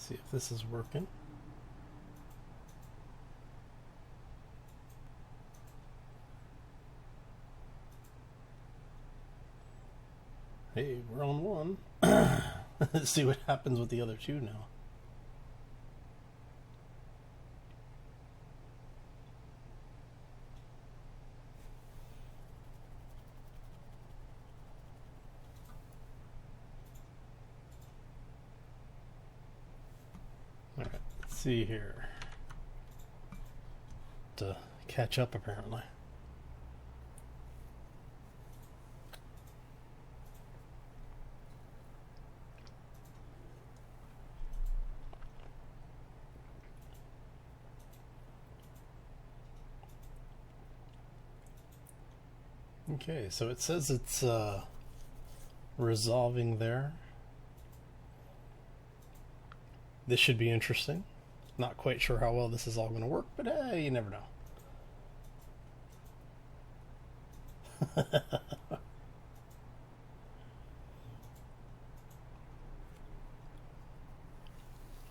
See if this is working. Hey, we're on one. Let's see what happens with the other two now. All right, let's see here. To catch up, apparently. Okay, so it says it's resolving there. This should be interesting. Not quite sure how well this is all going to work, but hey, you never know.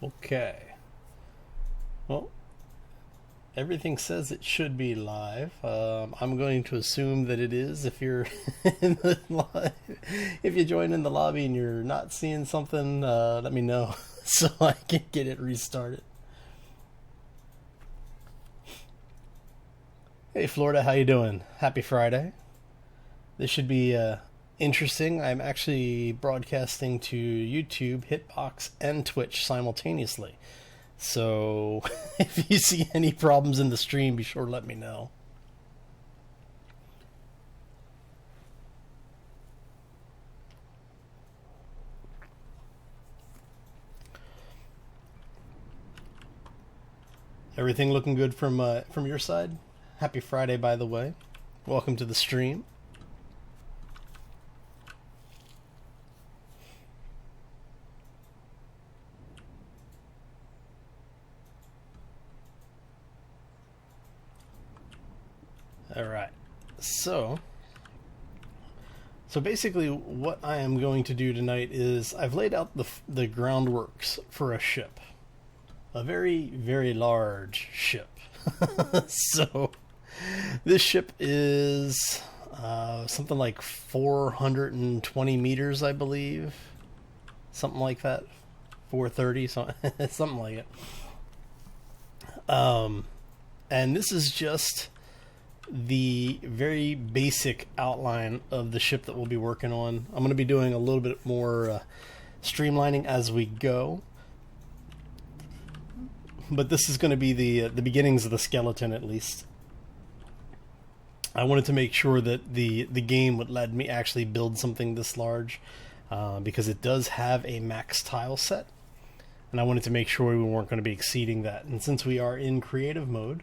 Okay. Well, everything says it should be live. I'm going to assume that it is. If you're in the if you join in the lobby and you're not seeing something, let me know so I can get it restarted. Hey Florida, how you doing? Happy Friday. This should be interesting. I'm actually broadcasting to YouTube, Hitbox, and Twitch simultaneously. So if you see any problems in the stream, be sure to let me know. Everything looking good from your side? Happy Friday, by the way. Welcome to the stream. All right, so basically what I am going to do tonight is I've laid out the groundworks for a ship, a very, very large ship. So this ship is something like 420 meters, I believe, something like that, 430, something like it. And this is just the very basic outline of the ship that we'll be working on. I'm going to be doing a little bit more streamlining as we go, but this is going to be the beginnings of the skeleton, at least. I wanted to make sure that the game would let me actually build something this large, because it does have a max tile set, and I wanted to make sure we weren't going to be exceeding that. And since we are in creative mode,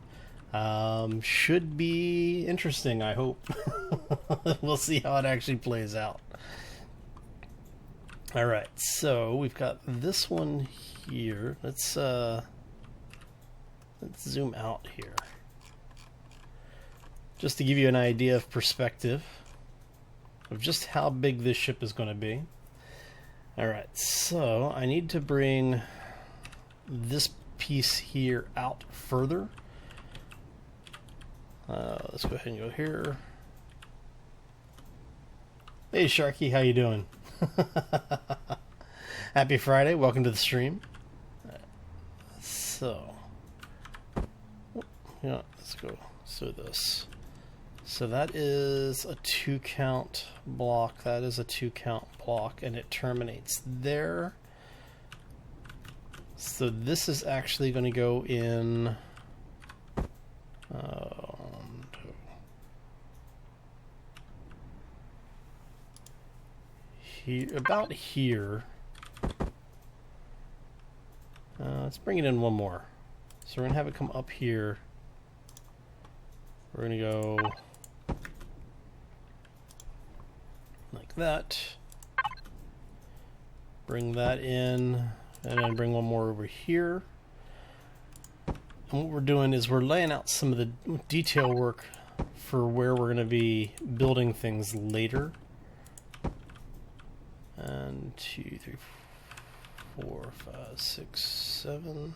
should be interesting, I hope. We'll see how it actually plays out. Alright, so we've got this one here. Let's zoom out here, just to give you an idea of perspective of just how big this ship is going to be. Alright, so I need to bring this piece here out further. Let's go ahead and go here. Hey Sharky, how you doing? Happy Friday, welcome to the stream. So, yeah, let's go through this. So that is a 2 count block, that is a 2 count block, and it terminates there. So this is actually going to go in here, about here. Let's bring it in one more. So we're going to have it come up here. We're going to go like that. Bring that in, and then bring one more over here. And what we're doing is we're laying out some of the detail work for where we're going to be building things later. 1, 2, 3, 4, 5, 6, 7.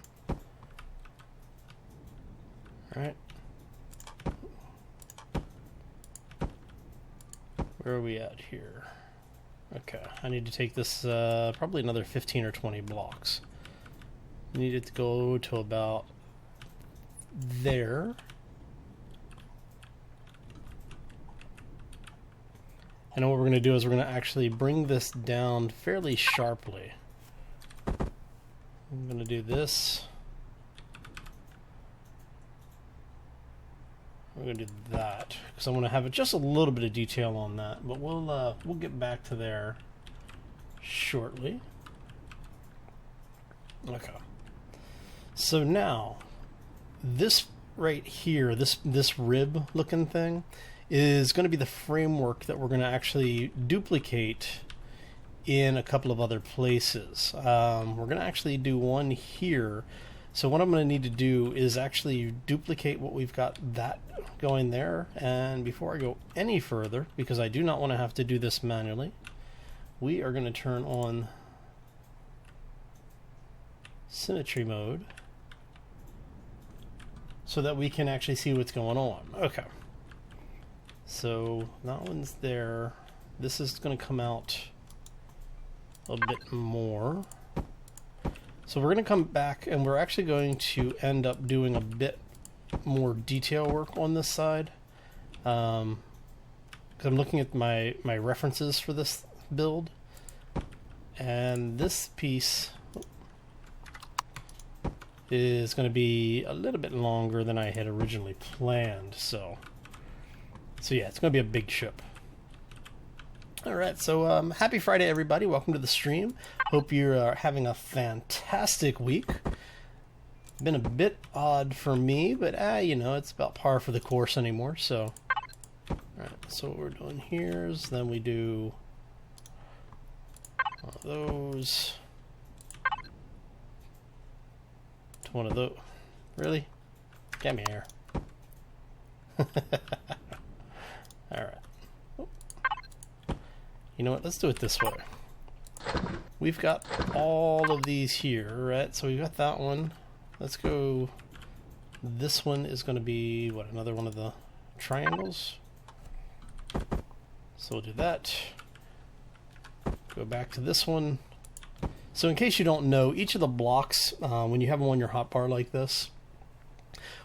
Alright. Where are we at here? Okay, I need to take this probably another 15 or 20 blocks. Need it to go to about there. And what we're going to do is we're going to actually bring this down fairly sharply. I'm going to do this. We're going to do that because I want to have just a little bit of detail on that, but we'll get back to there shortly. Okay. So now, this right here, this rib looking thing, is going to be the framework that we're going to actually duplicate in a couple of other places. We're going to actually do one here. So what I'm going to need to do is actually duplicate what we've got that going there. And before I go any further, because I do not want to have to do this manually, we are going to turn on symmetry mode so that we can actually see what's going on. Okay. So that one's there. This is going to come out a bit more. So we're going to come back and we're actually going to end up doing a bit more detail work on this side. Because I'm looking at my references for this build. And this piece is going to be a little bit longer than I had originally planned. So yeah, it's going to be a big ship. Alright, so happy Friday, everybody. Welcome to the stream. Hope you're having a fantastic week. Been a bit odd for me, but you know, it's about par for the course anymore. So, alright, so what we're doing here is then we do one of those to one of those. Really? Get me here. Alright. You know what? Let's do it this way. We've got all of these here, right? So we've got that one. Let's go. This one is going to be, what, another one of the triangles? So we'll do that. Go back to this one. So in case you don't know, each of the blocks, when you have them on your hotbar like this,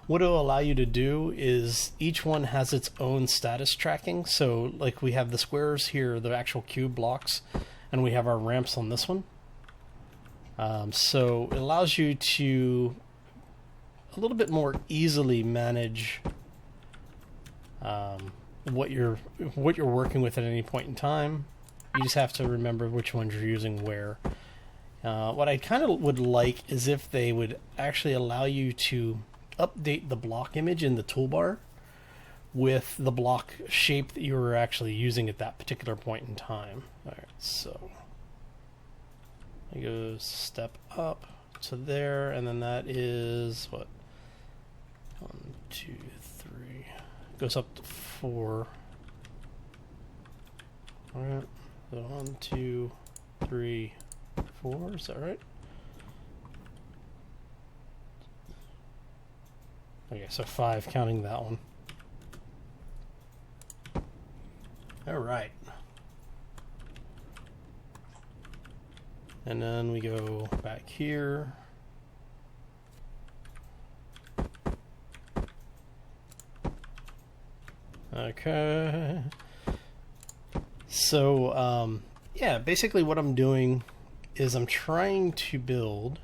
what it'll allow you to do is each one has its own status tracking. So like we have the squares here, the actual cube blocks, and we have our ramps on this one. So it allows you to a little bit more easily manage what you're working with at any point in time. You just have to remember which ones you're using where. What I kind of would like is if they would actually allow you to update the block image in the toolbar with the block shape that you were actually using at that particular point in time. Alright, so I go step up to there, and then that is what? 1, 2, 3. Goes up to 4. Alright, so 1, 2, 3, 4. Is that right? Okay, so 5, counting that one. All right. And then we go back here. Okay. So, yeah, basically what I'm doing is I'm trying to build,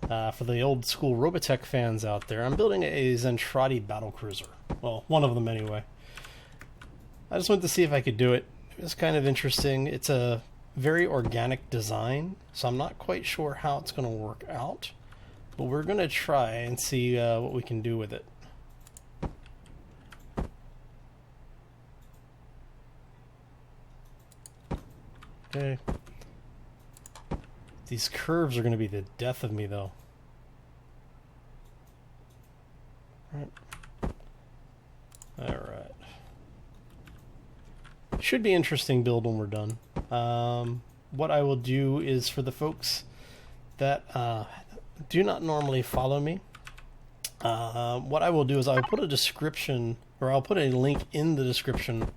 for the old school Robotech fans out there, I'm building a Zentradi battlecruiser. Well, one of them anyway. I just wanted to see if I could do it. It was kind of interesting. It's a very organic design, so I'm not quite sure how it's going to work out. But we're going to try and see what we can do with it. Okay. These curves are going to be the death of me, though. Alright. Should be interesting build when we're done. What I will do is, for the folks that do not normally follow me, what I will do is I'll put a description, or I'll put a link in the description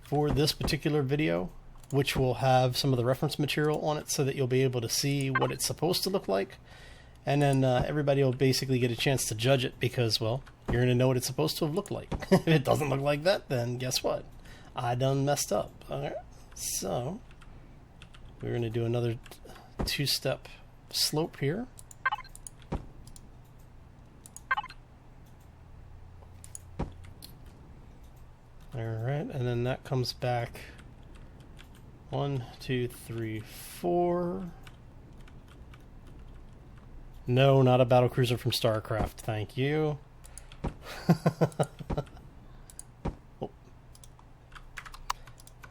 for this particular video, which will have some of the reference material on it so that you'll be able to see what it's supposed to look like. And then everybody will basically get a chance to judge it because, well, you're going to know what it's supposed to have looked like. If it doesn't look like that, then guess what? I done messed up. All right. So we're going to do another two-step slope here. All right, and then that comes back 1, 2, 3, 4. No, not a battlecruiser from StarCraft. Thank you.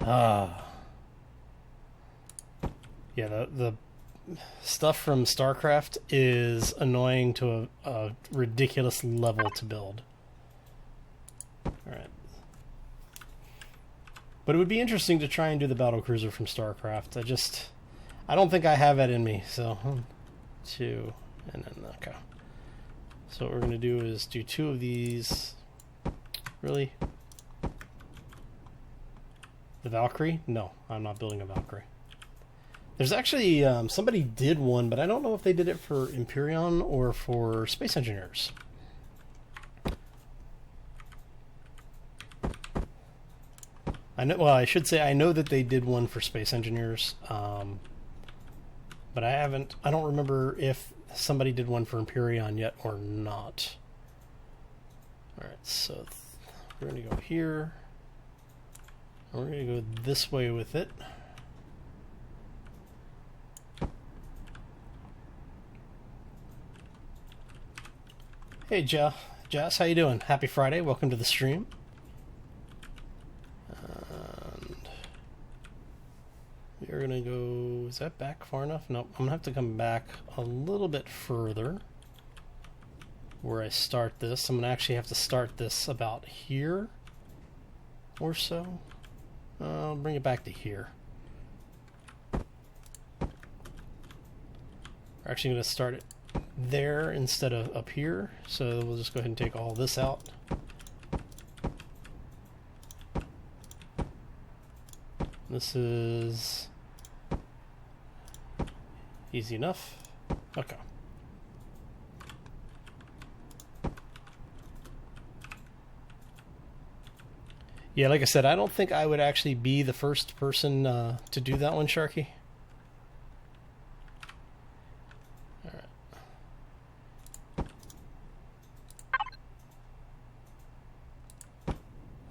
Oh. Yeah, the stuff from StarCraft is annoying to a ridiculous level to build. Alright. But it would be interesting to try and do the battlecruiser from StarCraft. I don't think I have that in me. So, 1, 2, and then, okay. So what we're going to do is do 2 of these. Really? The Valkyrie? No, I'm not building a Valkyrie. There's actually, somebody did one, but I don't know if they did it for Empyion or for Space Engineers. I know. Well, I should say I know that they did one for Space Engineers, but I don't remember if somebody did one for Empyion yet or not. All right, so we're going to go here. And we're going to go this way with it. Hey, Jess, how you doing? Happy Friday. Welcome to the stream. And we're going to go... Is that back far enough? Nope. I'm going to have to come back a little bit further where I start this. I'm going to actually have to start this about here or so. I'll bring it back to here. We're actually going to start it there instead of up here, so we'll just go ahead and take all this out. This is easy enough. Okay. Yeah, like I said, I don't think I would actually be the first person to do that one, Sharky.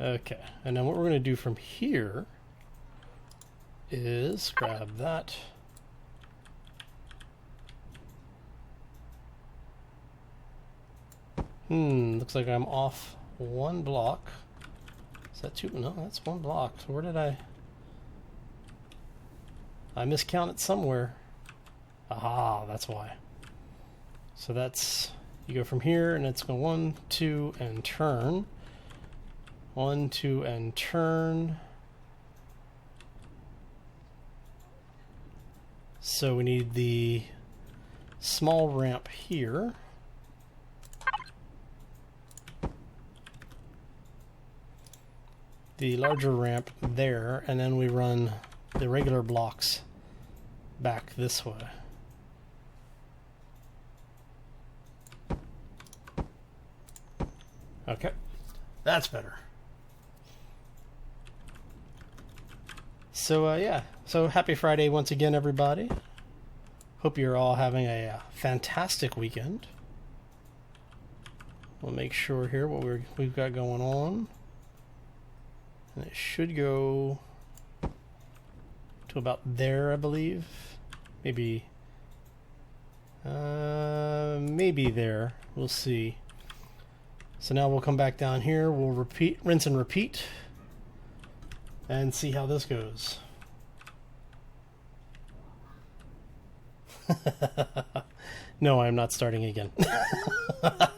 Okay, and then what we're going to do from here is grab that. Looks like I'm off 1 block. Is that 2? No, that's 1 block. Where did I miscounted somewhere. Aha, that's why. So that's, you go from here and it's going 1, 2, and turn. 1, 2, and turn. So we need the small ramp here. The larger ramp there, and then we run the regular blocks back this way. Okay, that's better. So yeah, so happy Friday once again, everybody. Hope you're all having a fantastic weekend. We'll make sure here what we've got going on, and it should go to about there, I believe. Maybe there. We'll see. So now we'll come back down here. We'll repeat, rinse and repeat, and see how this goes. No, I'm not starting again. Alright,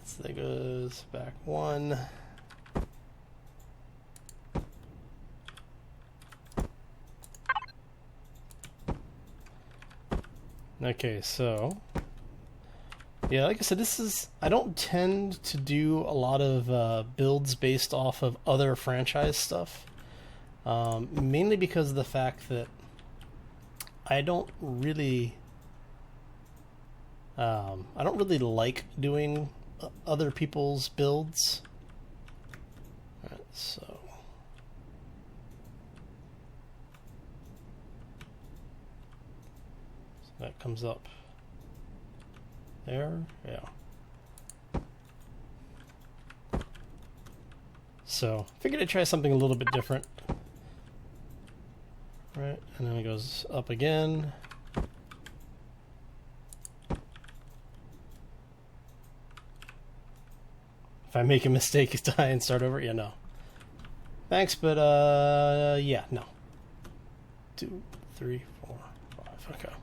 so that goes back 1. Okay, so yeah, like I said, I don't tend to do a lot of builds based off of other franchise stuff, mainly because of the fact that I don't really like doing other people's builds. All right, so that comes up there, yeah. So figured I'd try something a little bit different. Right, and then it goes up again. If I make a mistake, die and start over? Yeah, no. Thanks, but yeah, no. 2, 3, 4, 5. Okay.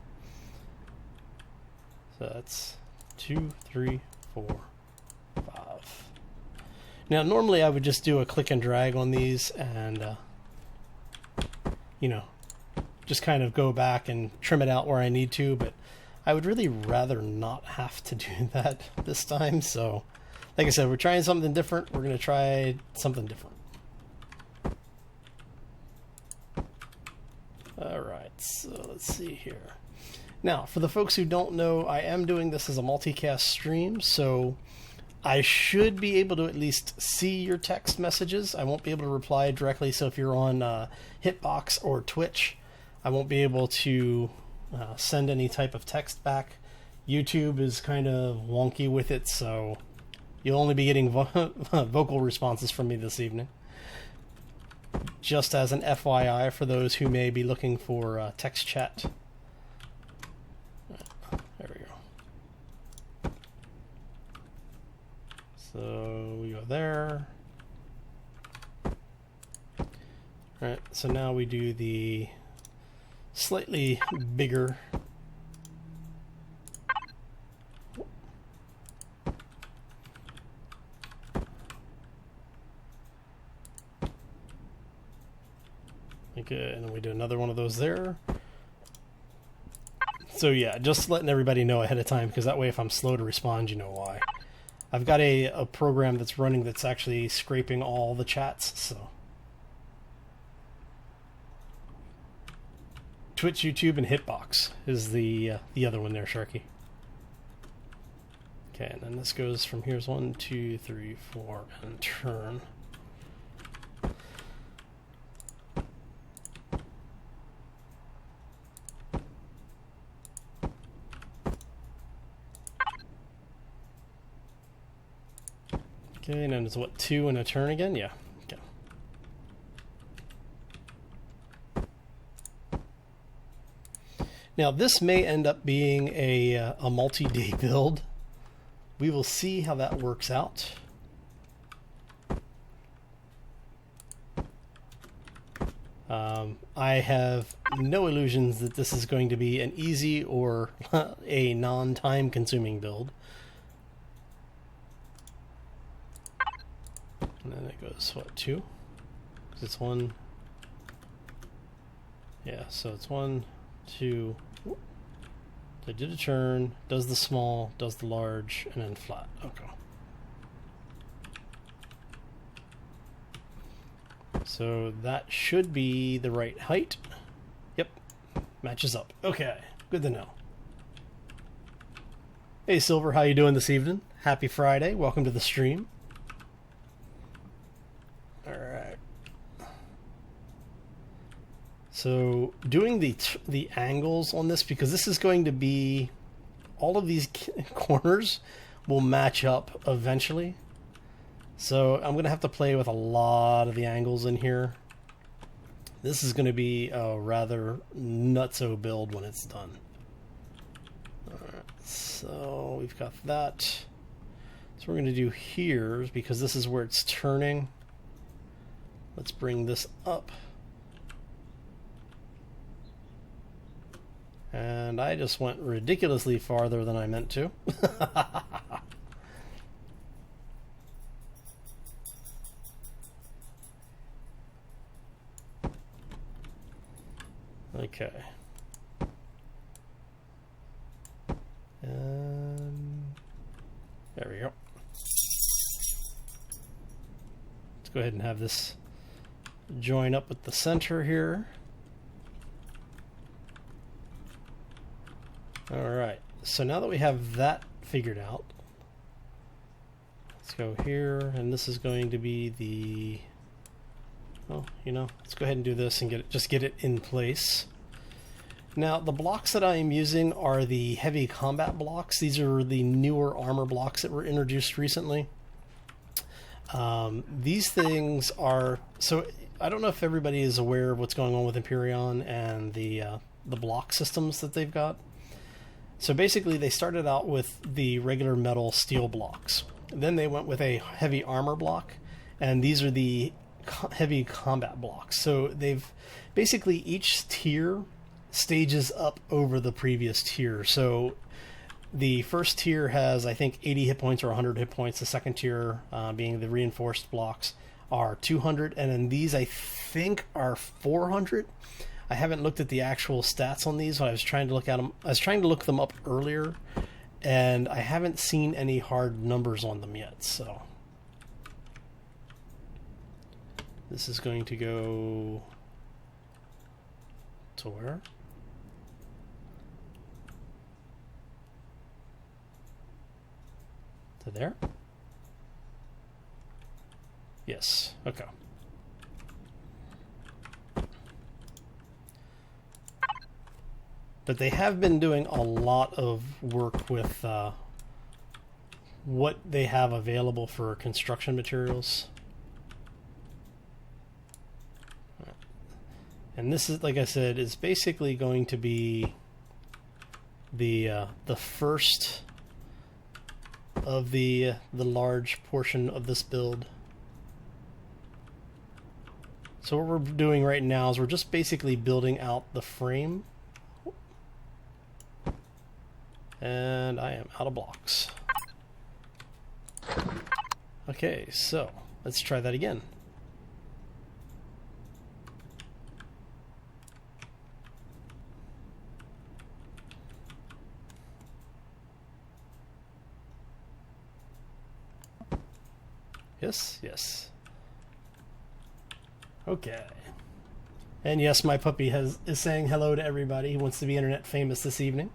So that's 2, 3, 4, 5. Now, normally I would just do a click and drag on these and, you know, just kind of go back and trim it out where I need to, but I would really rather not have to do that this time. So, like I said, we're trying something different. We're going to try something different. All right, so let's see here. Now, for the folks who don't know, I am doing this as a multicast stream, so I should be able to at least see your text messages. I won't be able to reply directly, so if you're on Hitbox or Twitch, I won't be able to send any type of text back. YouTube is kind of wonky with it, so you'll only be getting vocal responses from me this evening. Just as an FYI for those who may be looking for text chat. There we go. So we go there. Alright, so now we do the slightly bigger. Okay, and then we do another one of those there. So yeah, just letting everybody know ahead of time, because that way if I'm slow to respond, you know why. I've got a program that's running that's actually scraping all the chats, so. Twitch, YouTube, and Hitbox is the other one there, Sharky. Okay, and then this goes from here's 1, 2, 3, 4, and turn. Okay, and then it's what, 2 and a turn again? Yeah. Okay. Now this may end up being a multi-day build. We will see how that works out. I have no illusions that this is going to be an easy or a non-time consuming build. And then it goes, what, 2? Because it's 1. Yeah, so it's 1, 2. So I did a turn, does the small, does the large, and then flat. Okay. So that should be the right height. Yep, matches up. Okay, good to know. Hey Silver, how you doing this evening? Happy Friday, welcome to the stream. Alright. So doing the angles on this, because this is going to be, all of these corners will match up eventually. So I'm going to have to play with a lot of the angles in here. This is going to be a rather nutso build when it's done. Alright, so we've got that. So we're going to do here, because this is where it's turning. Let's bring this up. And I just went ridiculously farther than I meant to. Okay. And there we go. Let's go ahead and have this join up with the center here. All right, so now that we have that figured out, let's go here, and this is going to be the, well, you know, let's go ahead and do this and just get it in place. Now, the blocks that I am using are the heavy combat blocks. These are the newer armor blocks that were introduced recently. These things are, so I don't know if everybody is aware of what's going on with Empyion and the block systems that they've got. So basically, they started out with the regular metal steel blocks. Then they went with a heavy armor block, and these are the heavy combat blocks. So they've basically, each tier stages up over the previous tier. So the first tier has, I think, 80 hit points or 100 hit points. The second tier, being the reinforced blocks, are 200, and then these, I think, are 400. I haven't looked at the actual stats on these. I was trying to look at them. I was trying to look them up earlier, and I haven't seen any hard numbers on them yet. So this is going to go to where? To there? Yes. Okay. But they have been doing a lot of work with what they have available for construction materials. And this is, like I said, is basically going to be the first of the large portion of this build. So what we're doing right now is we're just basically building out the frame. And I am out of blocks. Okay, so let's try that again. Yes, yes. Okay. And yes, my puppy is saying hello to everybody. He wants to be internet famous this evening.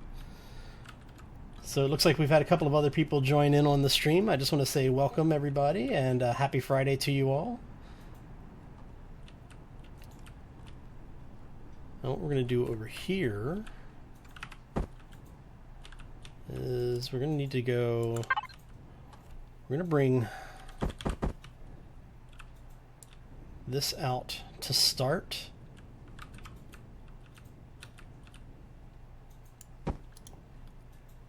So it looks like we've had a couple of other people join in on the stream. I just want to say welcome, everybody, and happy Friday to you all. Now what we're going to do over here is we're going to need to go... We're going to bring this out to start.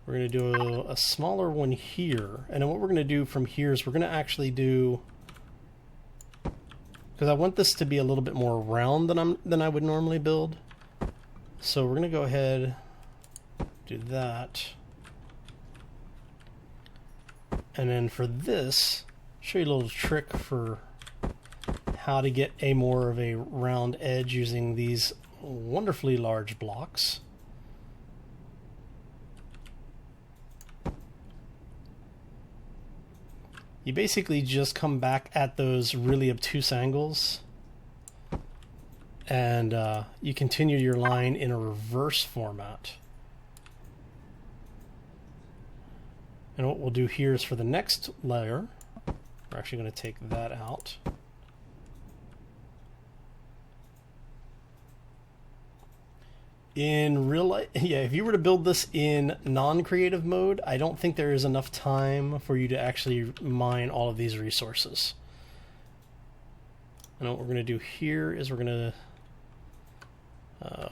We're going to do a smaller one here, and then what we're going to do from here is we're going to actually do, because I want this to be a little bit more round than I would normally build. So we're going to go ahead, do that, and then for this, show you a little trick for how to get a more of a round edge using these wonderfully large blocks. You basically just come back at those really obtuse angles, and you continue your line in a reverse format. And what we'll do here is for the next layer, we're actually going to take that out. In real life, yeah, if you were to build this in non-creative mode, I don't think there is enough time for you to actually mine all of these resources. And what we're going to do here is we're going to...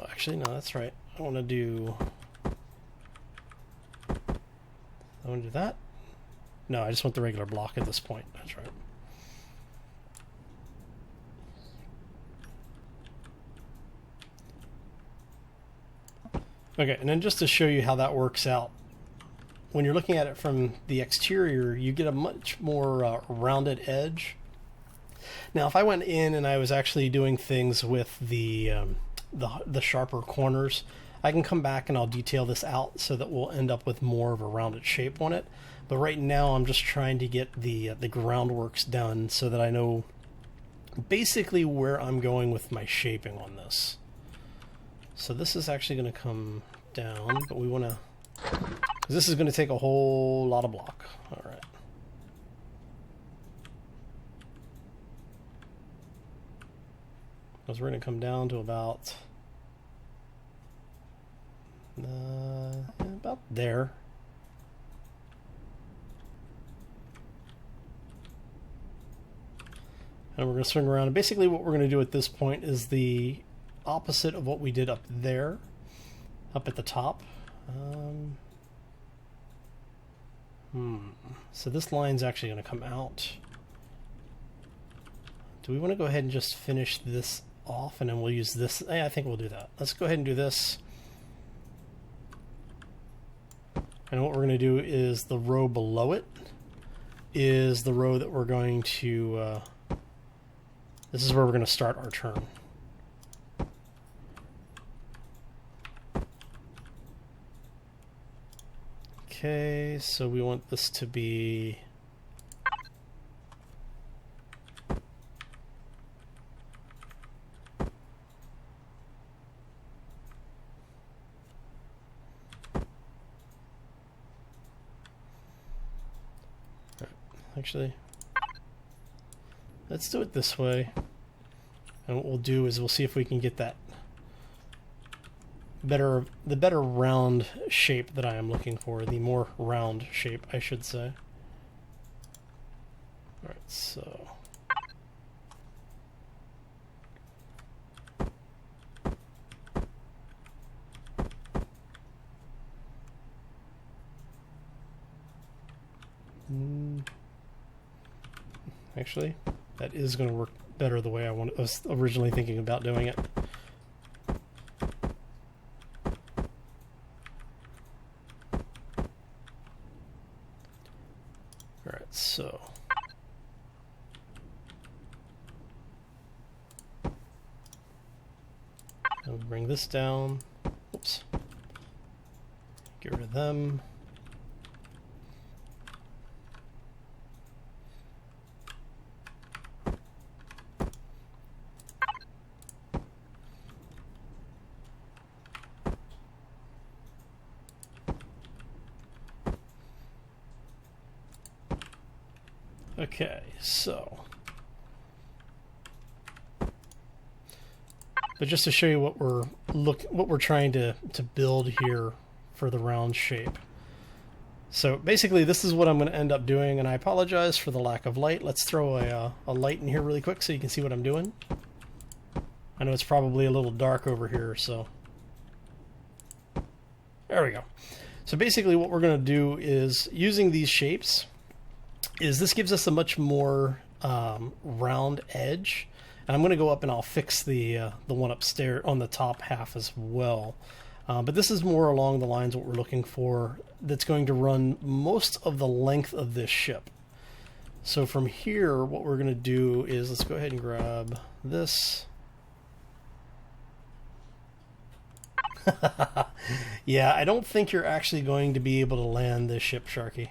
actually, no, that's right. I want to do that. No, I just want the regular block at this point. That's right. Okay, and then just to show you how that works out, when you're looking at it from the exterior, you get a much more rounded edge. Now, if I went in and I was actually doing things with the sharper corners, I can come back and I'll detail this out so that we'll end up with more of a rounded shape on it. But right now I'm just trying to get the groundworks done so that I know basically where I'm going with my shaping on this. So this is actually going to come down, but we want to, because this is going to take a whole lot of block. All right. Because we're going to come down to about there. And we're going to swing around. And basically what we're going to do at this point is the opposite of what we did up there, up at the top. So this line's actually going to come out. Do we want to go ahead and just finish this off and then we'll use this? I think we'll do that. Let's go ahead and do this. And what we're going to do is the row below it is the row that we're going to, this is where we're going to start our turn. Okay, so we want this to be actually, let's do it this way. And what we'll do is we'll see if we can get that the better round shape that I am looking for, the more round shape, I should say. All right, so actually, that is going to work better the way I was originally thinking about doing it. All right, so I'll bring this down. Oops. Get rid of them. Okay, so, but just to show you what we're trying to build here for the round shape. So basically, this is what I'm going to end up doing, and I apologize for the lack of light. Let's throw a light in here really quick so you can see what I'm doing. I know it's probably a little dark over here, so there we go. So basically, what we're going to do is using these shapes. This gives us a much more round edge, and I'm going to go up and I'll fix the one upstairs on the top half as well. But this is more along the lines of what we're looking for. That's going to run most of the length of this ship. So from here, what we're going to do is let's go ahead and grab this. Yeah, I don't think you're actually going to be able to land this ship, Sharky.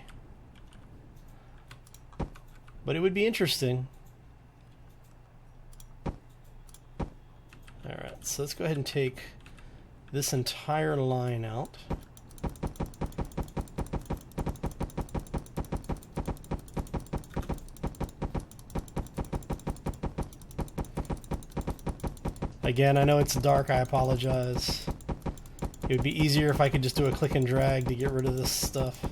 But it would be interesting. Alright, so let's go ahead and take this entire line out. Again, I know it's dark, I apologize. It would be easier if I could just do a click and drag to get rid of this stuff.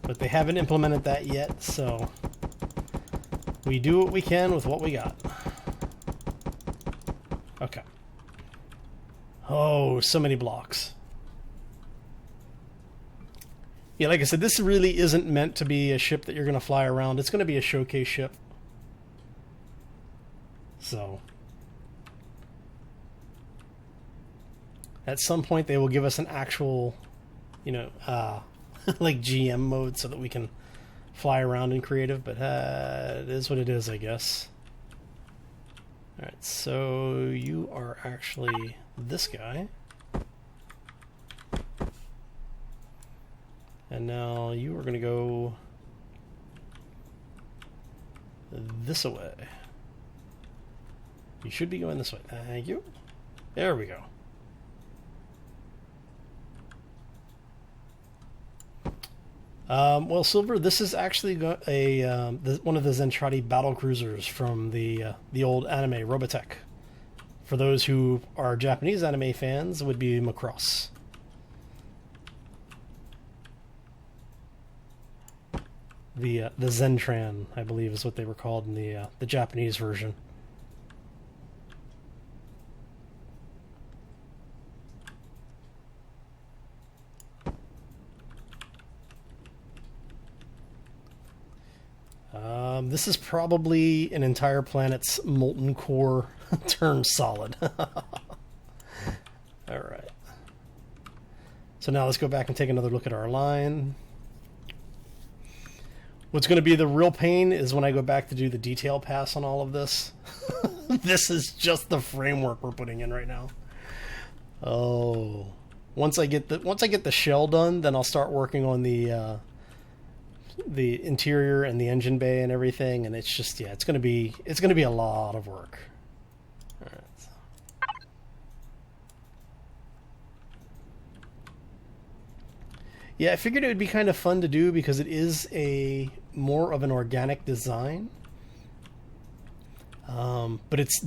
But they haven't implemented that yet, so we do what we can with what we got. Okay. Oh, so many blocks. Yeah, like I said, this really isn't meant to be a ship that you're going to fly around. It's going to be a showcase ship. So, at some point they will give us an actual, like GM mode so that we can fly around in creative, but it is what it is, I guess. Alright, so you are actually this guy. And now you are going to go this way. You should be going this way. Thank you. There we go. Well, Silver, this is actually one of the Zentradi battle cruisers from the old anime Robotech. For those who are Japanese anime fans, it would be Macross. The Zentran, I believe, is what they were called in the Japanese version. This is probably an entire planet's molten core turned solid. Alright. So now let's go back and take another look at our line. What's going to be the real pain is when I go back to do the detail pass on all of this. This is just the framework we're putting in right now. Oh. Once I get the shell done, then I'll start working on the interior and the engine bay and everything, and it's just, yeah, it's gonna be a lot of work. All right. Yeah, I figured it would be kind of fun to do because it is a more of an organic design, but it's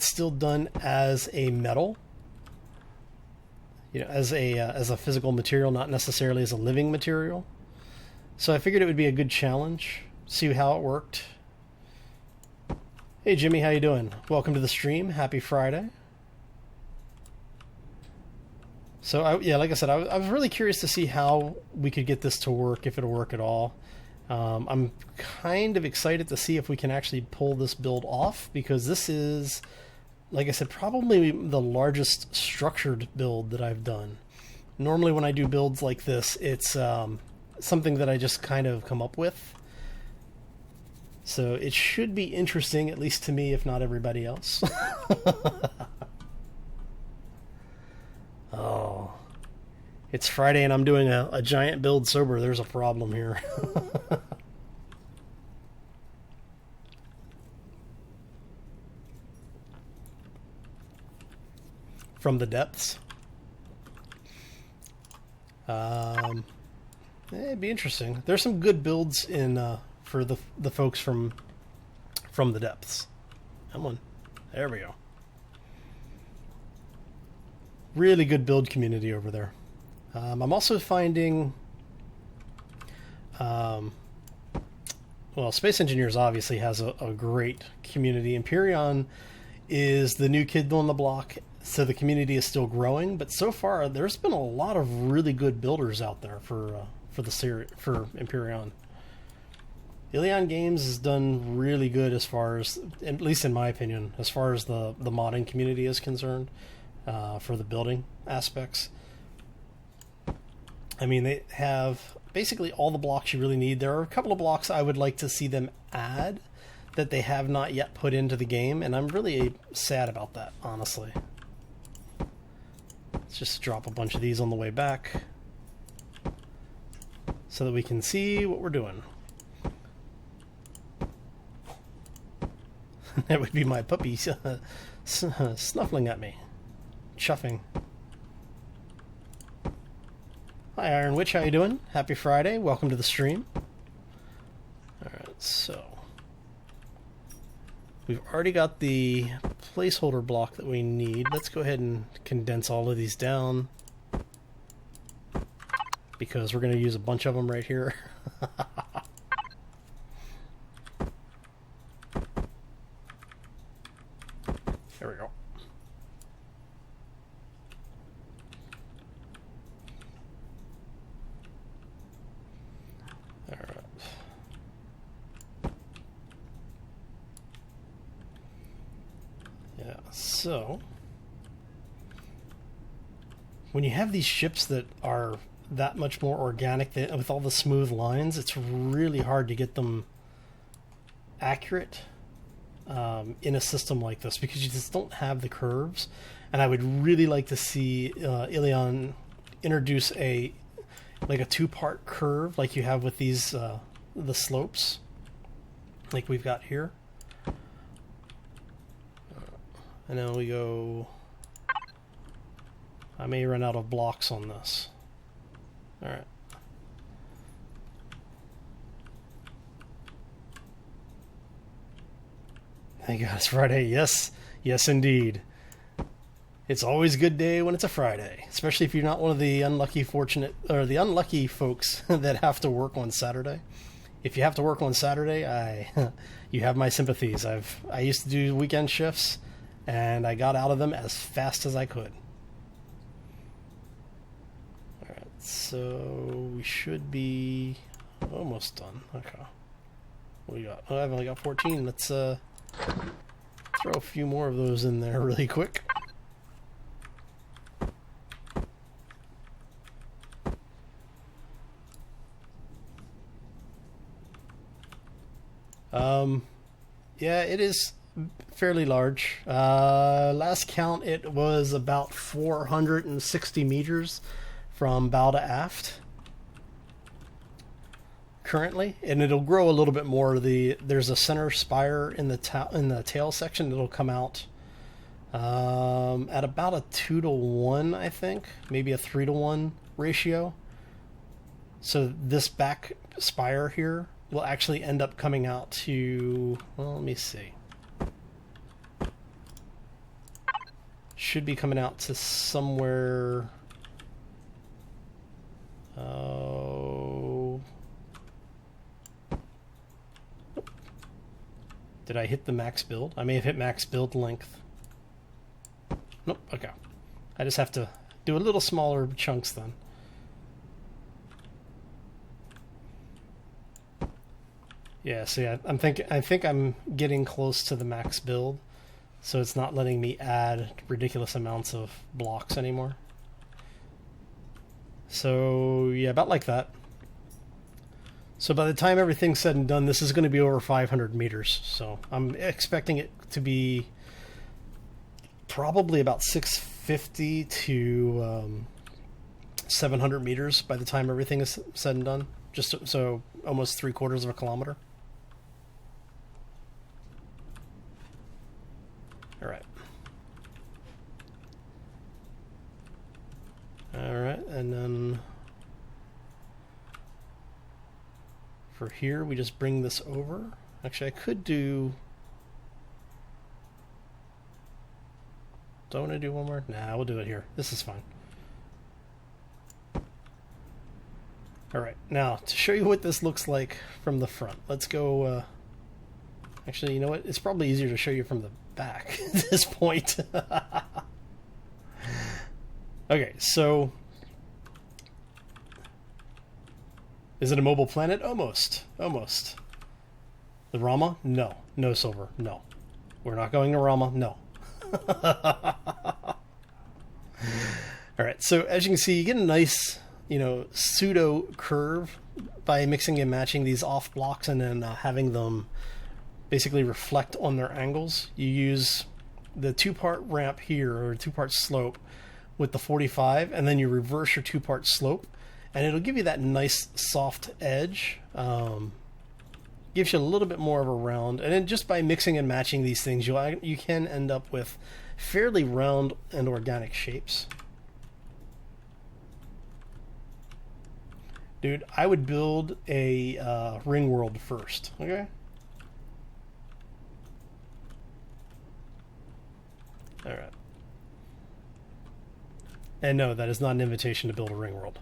still done as a metal, you know, as a physical material, not necessarily as a living material. So I figured it would be a good challenge, see how it worked. Hey Jimmy, how you doing? Welcome to the stream. Happy Friday. So like I said, I was really curious to see how we could get this to work, if it'll work at all. I'm kind of excited to see if we can actually pull this build off, because this is, like I said, probably the largest structured build that I've done. Normally when I do builds like this, it's something that I just kind of come up with. So it should be interesting, at least to me, if not everybody else. Oh. It's Friday and I'm doing a giant build sober. There's a problem here. From the depths. It'd be interesting. There's some good builds in for the folks from the depths. Come on, there we go. Really good build community over there. I'm also finding, well, Space Engineers obviously has a great community. Empyion is the new kid on the block, so the community is still growing. But so far, there's been a lot of really good builders out there for the series, for Empyion. Ilion Games has done really good as far as, at least in my opinion, as far as the modding community is concerned, for the building aspects. I mean, they have basically all the blocks you really need. There are a couple of blocks I would like to see them add that they have not yet put into the game, and I'm really sad about that, honestly. Let's just drop a bunch of these on the way back so that we can see what we're doing. That would be my puppy snuffling at me. Chuffing. Hi Iron Witch, how you doing? Happy Friday, welcome to the stream. Alright, so we've already got the placeholder block that we need. Let's go ahead and condense all of these down, because we're going to use a bunch of them right here. There we go. All right. Yeah, so when you have these ships that are that much more organic, with all the smooth lines, it's really hard to get them accurate in a system like this, because you just don't have the curves. And I would really like to see Ilion introduce a like a two-part curve like you have with these the slopes like we've got here. And then we go, I may run out of blocks on this. Alright. Thank God it's Friday. Yes, yes indeed. It's always a good day when it's a Friday, especially if you're not one of the unlucky folks that have to work on Saturday. If you have to work on Saturday, you have my sympathies. I used to do weekend shifts, and I got out of them as fast as I could. Alright, so we should be almost done. Okay. What do we got? Oh, I've only got 14. Let's throw a few more of those in there really quick. Yeah, it is fairly large. Last count, it was about 460 meters from bow to aft currently, and it'll grow a little bit more. There's a center spire in the tail section. It'll come out at about a 2-to-1, I think, maybe a 3-to-1 ratio. So this back spire here will actually end up coming out to, well, let me see. Should be coming out to somewhere. Oh. Did I hit the max build? I may have hit max build length. Nope, okay. I just have to do a little smaller chunks then. Yeah, see, I think I'm getting close to the max build, so it's not letting me add ridiculous amounts of blocks anymore. So yeah, about like that. So by the time everything's said and done, this is going to be over 500 meters. So I'm expecting it to be probably about 650 to 700 meters by the time everything is said and done. Just so almost 3/4 of a kilometer. All right. All right, and then for here, we just bring this over. Actually, I could do... Do I want to do one more? Nah, we'll do it here. This is fine. Alright, now, to show you what this looks like from the front, let's go... Actually, you know what? It's probably easier to show you from the back at this point. Okay, so... Is it a mobile planet? Almost. Almost. The Rama? No. No, Silver. No. We're not going to Rama. No. Alright, so as you can see, you get a nice, pseudo curve by mixing and matching these off blocks and then having them basically reflect on their angles. You use the two-part ramp here, or two-part slope, with the 45, and then you reverse your two-part slope, and it'll give you that nice soft edge. Gives you a little bit more of a round, and then just by mixing and matching these things, you can end up with fairly round and organic shapes. Dude, I would build a ring world first, okay? Alright. And no, that is not an invitation to build a ring world.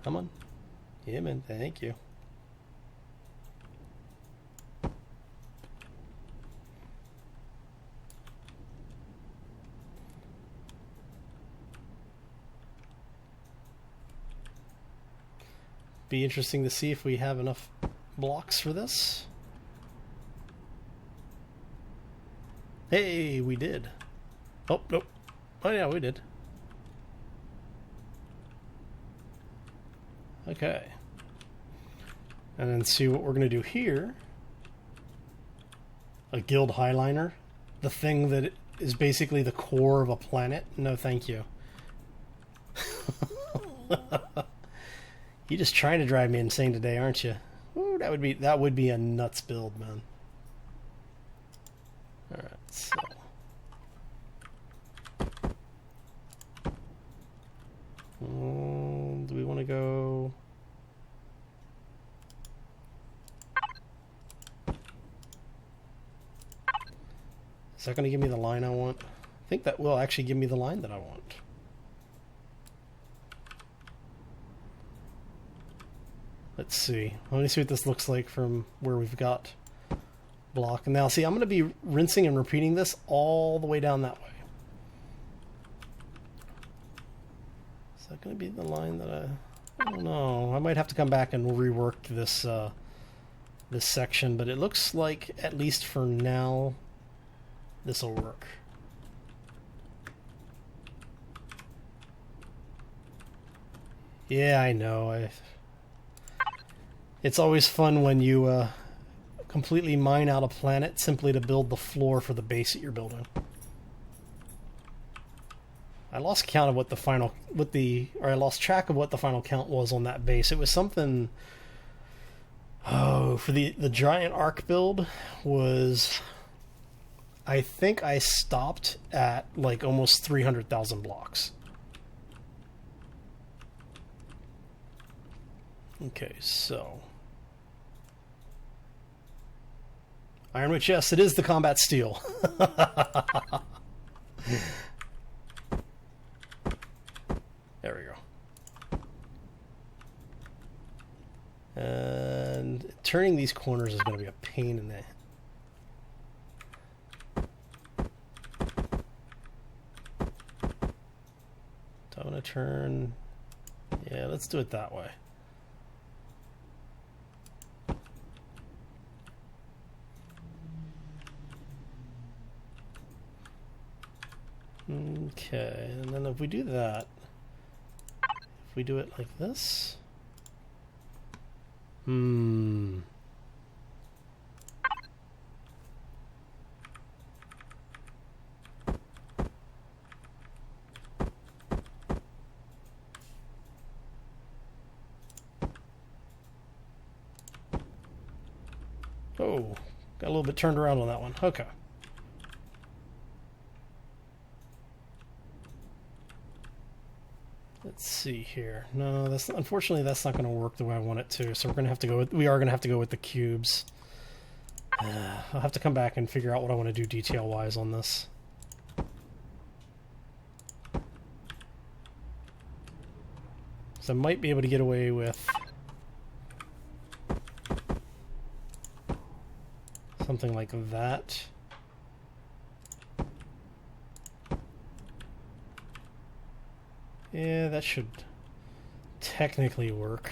Come on. Yeah, man, thank you. Be interesting to see if we have enough blocks for this. Hey, we did. Oh, nope. Oh, yeah, we did. Okay. And then see what we're going to do here. A guild highliner. The thing that is basically the core of a planet. No, thank you. You're just trying to drive me insane today, aren't you? Ooh, that would be a nuts build, man. All right, so do we want to go? Is that going to give me the line I want? I think that will actually give me the line that I want. Let's see. Let me see what this looks like from where we've got block. And now, see, I'm going to be rinsing and repeating this all the way down that way. Is that going to be the line that I don't know. I might have to come back and rework this this section, but it looks like, at least for now, this will work. Yeah, I know. It's always fun when you completely mine out a planet simply to build the floor for the base that you're building. I lost count of what the final, I lost track of what the final count was on that base. It was something. Oh, for the giant arc build was. I think I stopped at like almost 300,000 blocks. Okay, so Iron Witch, yes, it is the combat steel. There we go. And turning these corners is going to be a pain in the... So I'm going to turn... Yeah, let's do it that way. Okay, and then if we do that, if we do it like this, oh, got a little bit turned around on that one. Okay. Let's see here. No, unfortunately that's not going to work the way I want it to. So we are going to have to go with the cubes. I'll have to come back and figure out what I want to do detail-wise on this. So I might be able to get away with something like that. Yeah, that should technically work.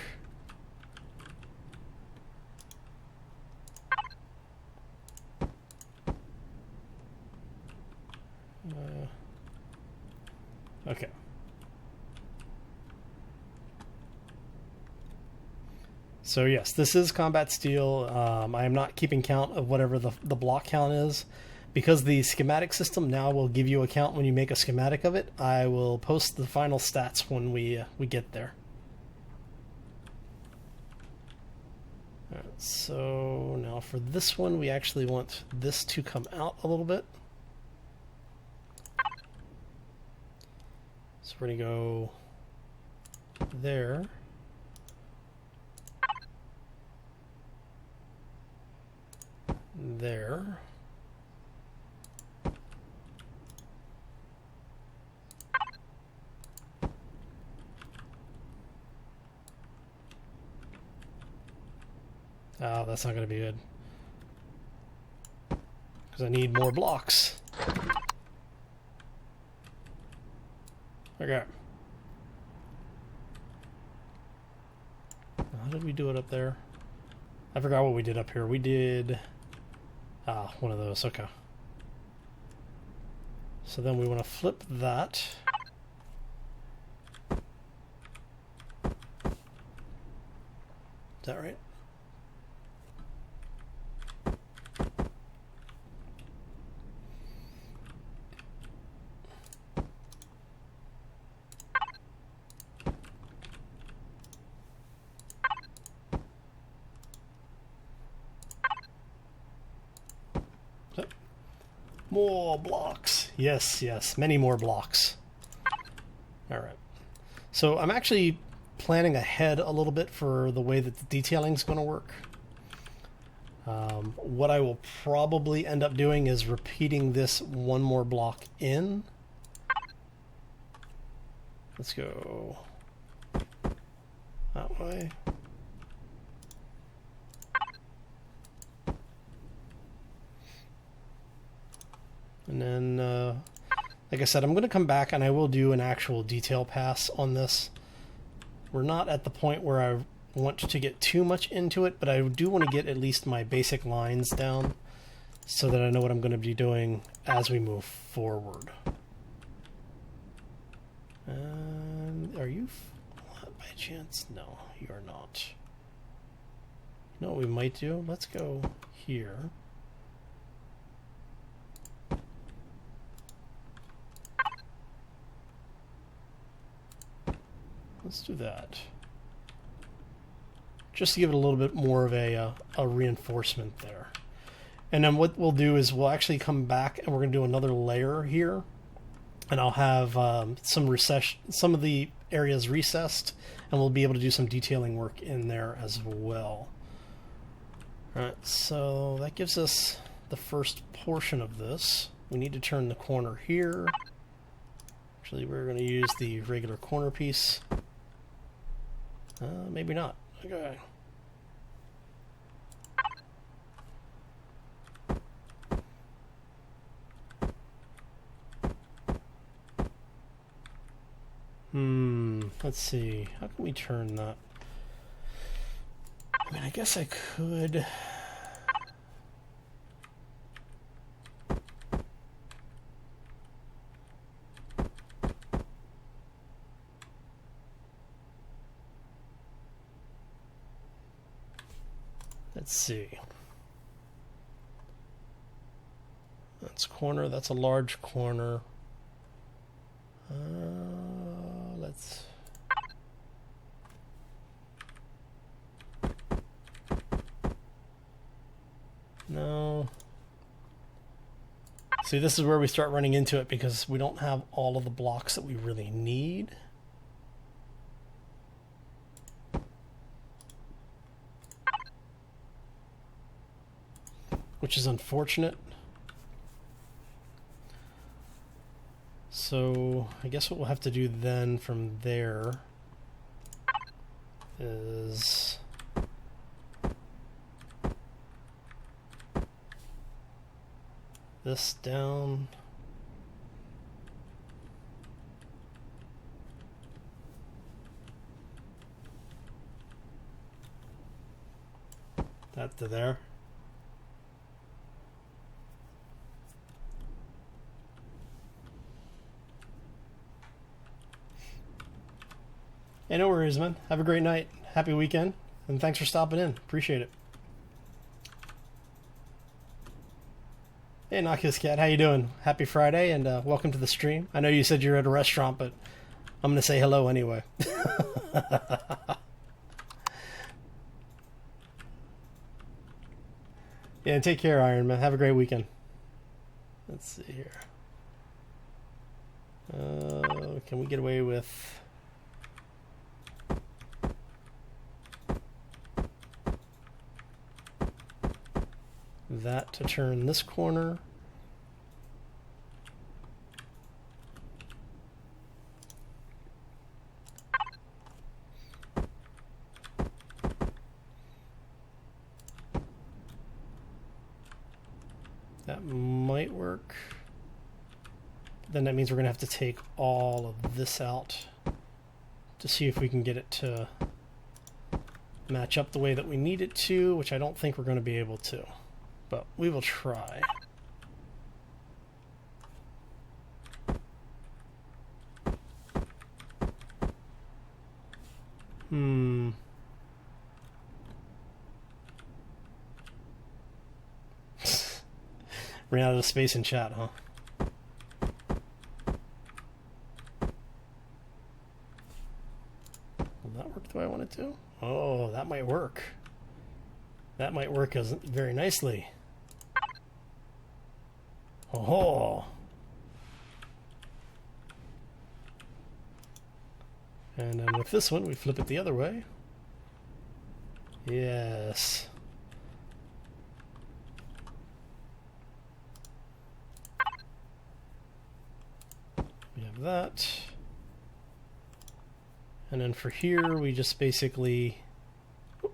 Okay. So yes, this is combat steel. I am not keeping count of whatever the block count is. Because the schematic system now will give you a count when you make a schematic of it, I will post the final stats when we get there. All right, so now for this one, we actually want this to come out a little bit. So we're going to go there. There. Oh, that's not going to be good. Because I need more blocks. Okay. How did we do it up there? I forgot what we did up here. We did... Ah, one of those. Okay. So then we want to flip that. Is that right? More blocks. Yes, yes, many more blocks. All right. So I'm actually planning ahead a little bit for the way that the detailing is going to work. What I will probably end up doing is repeating this one more block in. Let's go that way. And then, like I said, I'm going to come back and I will do an actual detail pass on this. We're not at the point where I want to get too much into it, but I do want to get at least my basic lines down so that I know what I'm going to be doing as we move forward. Are you flat by chance? No, you are not. You know what we might do? Let's go here. Let's do that. Just to give it a little bit more of a reinforcement there. And then what we'll do is we'll actually come back and we're going to do another layer here. And I'll have some of the areas recessed, and we'll be able to do some detailing work in there as well. Alright, so that gives us the first portion of this. We need to turn the corner here. Actually, we're going to use the regular corner piece. Maybe not. Okay. Let's see. How can we turn that? I mean, I guess I could. Let's see. That's corner. That's a large corner. Let's. No. See, this is where we start running into it because we don't have all of the blocks that we really need. Which is unfortunate. So I guess what we'll have to do then from there is this down. That to there. Hey, no worries, man. Have a great night. Happy weekend. And thanks for stopping in. Appreciate it. Hey, Noxious Cat. How you doing? Happy Friday, and welcome to the stream. I know you said you're at a restaurant, but I'm going to say hello anyway. Yeah, and take care, Iron Man. Have a great weekend. Let's see here. Can we get away with... that to turn this corner. That might work. Then that means we're going to have to take all of this out to see if we can get it to match up the way that we need it to, which I don't think we're going to be able to. But we will try. Ran out of space in chat, huh? Will that work the way I want it to? Oh, that might work. That might work very nicely. Oh. And then with this one, we flip it the other way. Yes. We have that. And then for here, we just basically... a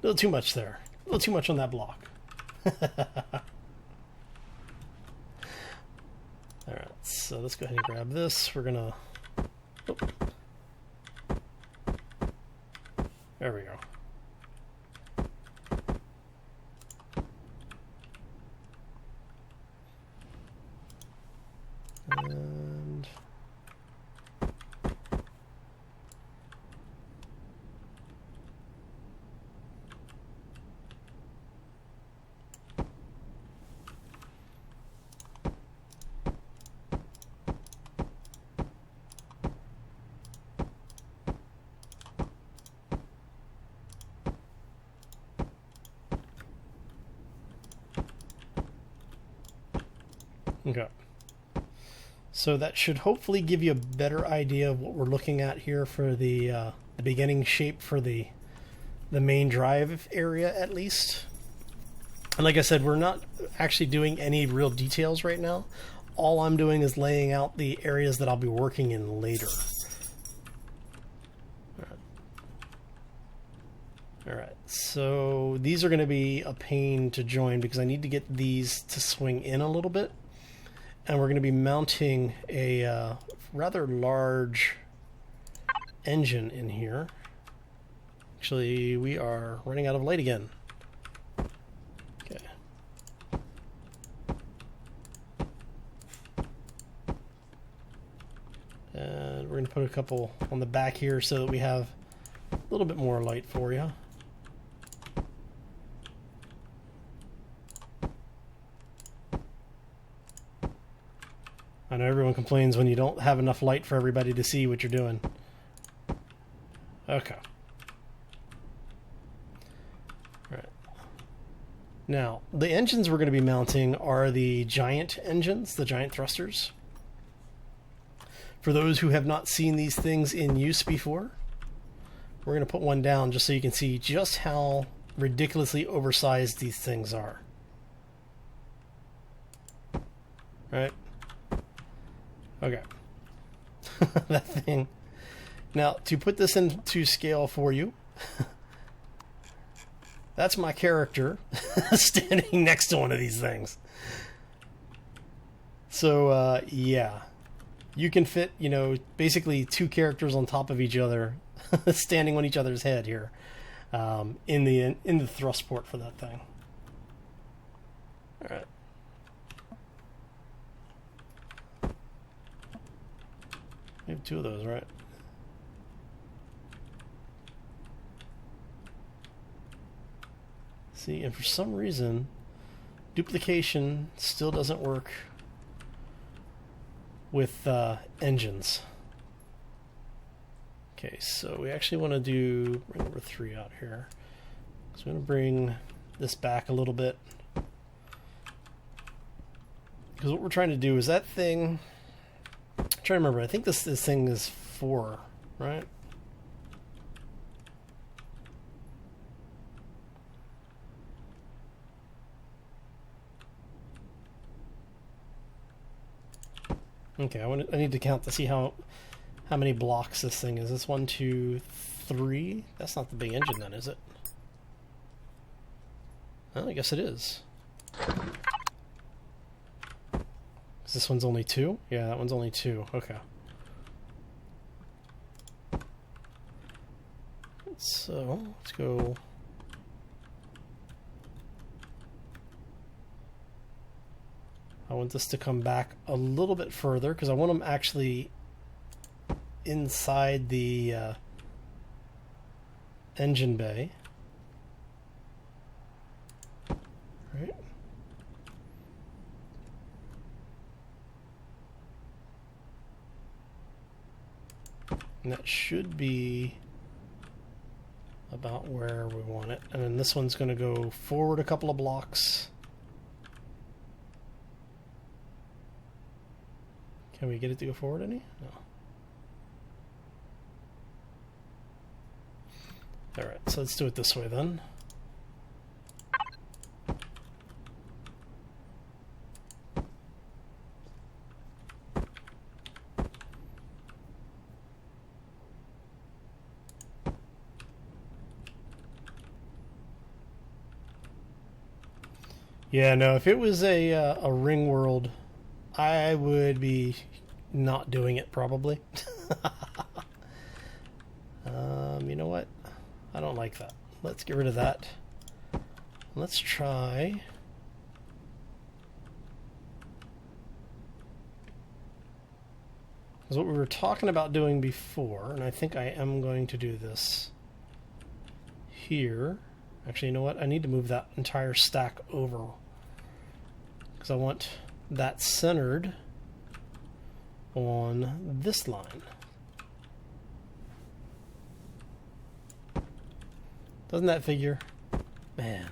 little too much there. A little too much on that block. Alright, so let's go ahead and grab this. We're gonna... Oh. There we go. And... okay. So that should hopefully give you a better idea of what we're looking at here for the beginning shape for the main drive area, at least. And like I said, we're not actually doing any real details right now. All I'm doing is laying out the areas that I'll be working in later. Alright, so these are going to be a pain to join because I need to get these to swing in a little bit. And we're going to be mounting a rather large engine in here. Actually, we are running out of light again. Okay. And we're going to put a couple on the back here so that we have a little bit more light for you. I know everyone complains when you don't have enough light for everybody to see what you're doing. Okay. Alright. Now, the engines we're going to be mounting are the giant engines, the giant thrusters. For those who have not seen these things in use before, we're going to put one down just so you can see just how ridiculously oversized these things are. Right? Okay. That thing. Now, to put this into scale for you, that's my character standing next to one of these things. So, yeah. You can fit, you know, basically two characters on top of each other, standing on each other's head here, in the thrust port for that thing. All right. We have two of those, right? See, and for some reason, duplication still doesn't work with engines. Okay, so we actually want to bring number 3 out here. So I'm going to bring this back a little bit. Because what we're trying to do is that thing... I'm trying to remember, I think this thing is 4, right? Okay, I need to count to see how many blocks this thing is. This 1, 2, 3. That's not the big engine then, is it? Well, I guess it is. This one's only 2? Yeah, that one's only 2. Okay. So, let's go... I want this to come back a little bit further because I want them actually inside the engine bay. Right. And that should be about where we want it. And then this one's going to go forward a couple of blocks. Can we get it to go forward any? No. Alright, so let's do it this way then. Yeah, no, if it was a ring world, I would be not doing it probably. You know what? I don't like that. Let's get rid of that. Let's try. Because what we were talking about doing before, and I think I am going to do this here. Actually, you know what? I need to move that entire stack over. Because I want that centered on this line. Doesn't that figure? Man.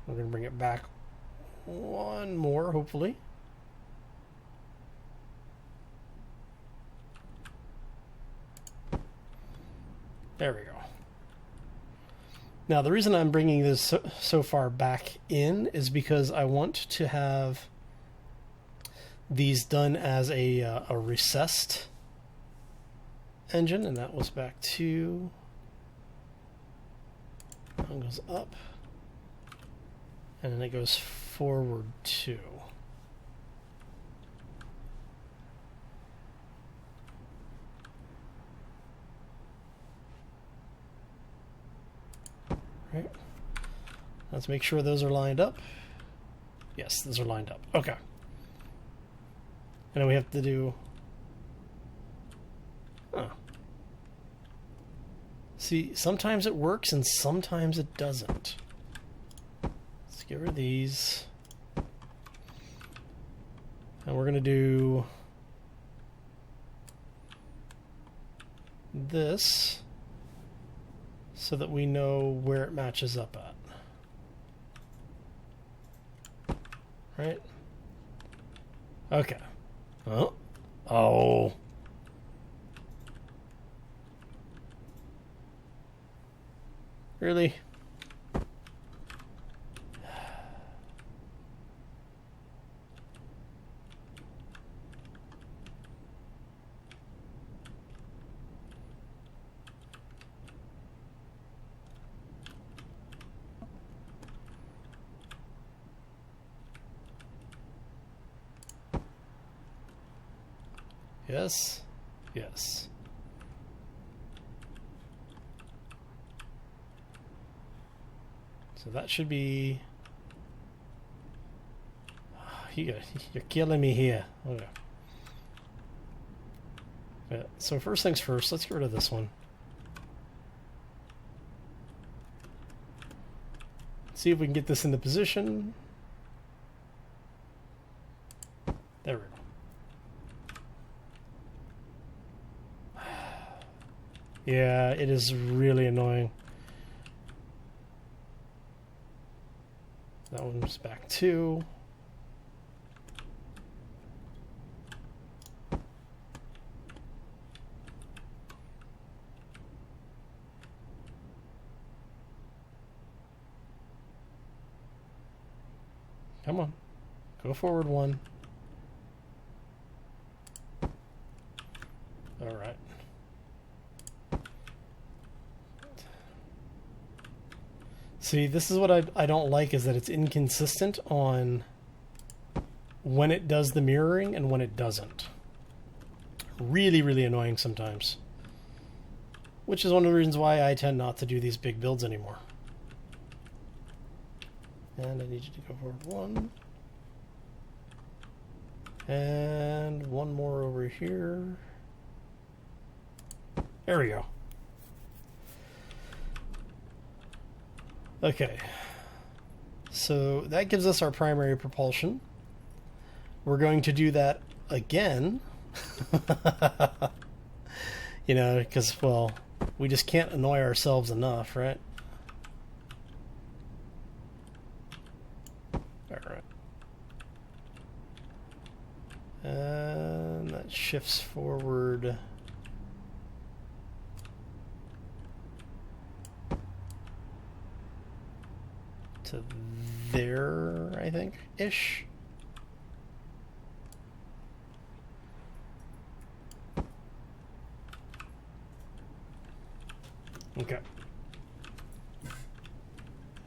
We're going to bring it back one more, hopefully. There we go. Now, the reason I'm bringing this so far back in is because I want to have these done as a recessed engine, and that was back to, that one goes up, and then it goes forward 2. Right. Let's make sure those are lined up. Yes, those are lined up. Okay. And then we have to do... Oh. See, sometimes it works and sometimes it doesn't. Let's get rid of these. And we're going to do this so that we know where it matches up at. Right? Okay. Oh. Oh. Really? Yes. Yes. So that should be... You're killing me here. Okay. Yeah, so first things first, let's get rid of this one. See if we can get this into position. There we go. Yeah, it is really annoying. That one's back 2. Come on. Go forward 1. All right. See, this is what I don't like, is that it's inconsistent on when it does the mirroring and when it doesn't. Really, really annoying sometimes. Which is one of the reasons why I tend not to do these big builds anymore. And I need you to go forward 1. And one more over here. There we go. Okay. So that gives us our primary propulsion. We're going to do that again. You know, because, well, We just can't annoy ourselves enough, right? Alright. And that shifts forward to there, I think, ish. Okay.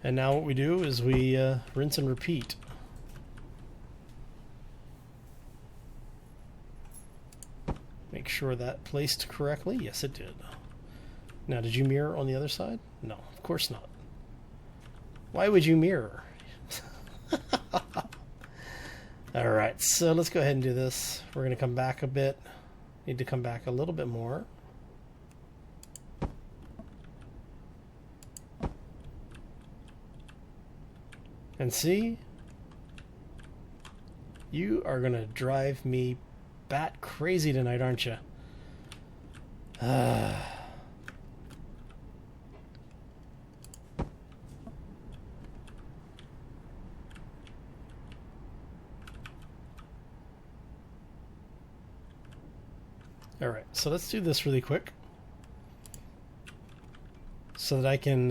And now what we do is we rinse and repeat. Make sure that placed correctly. Yes, it did. Now, did you mirror on the other side? No, of course not. Why would you mirror? Alright, so let's go ahead and do this. We're going to come back a bit. Need to come back a little bit more. And see? You are going to drive me bat crazy tonight, aren't you? Alright, so let's do this really quick so that I can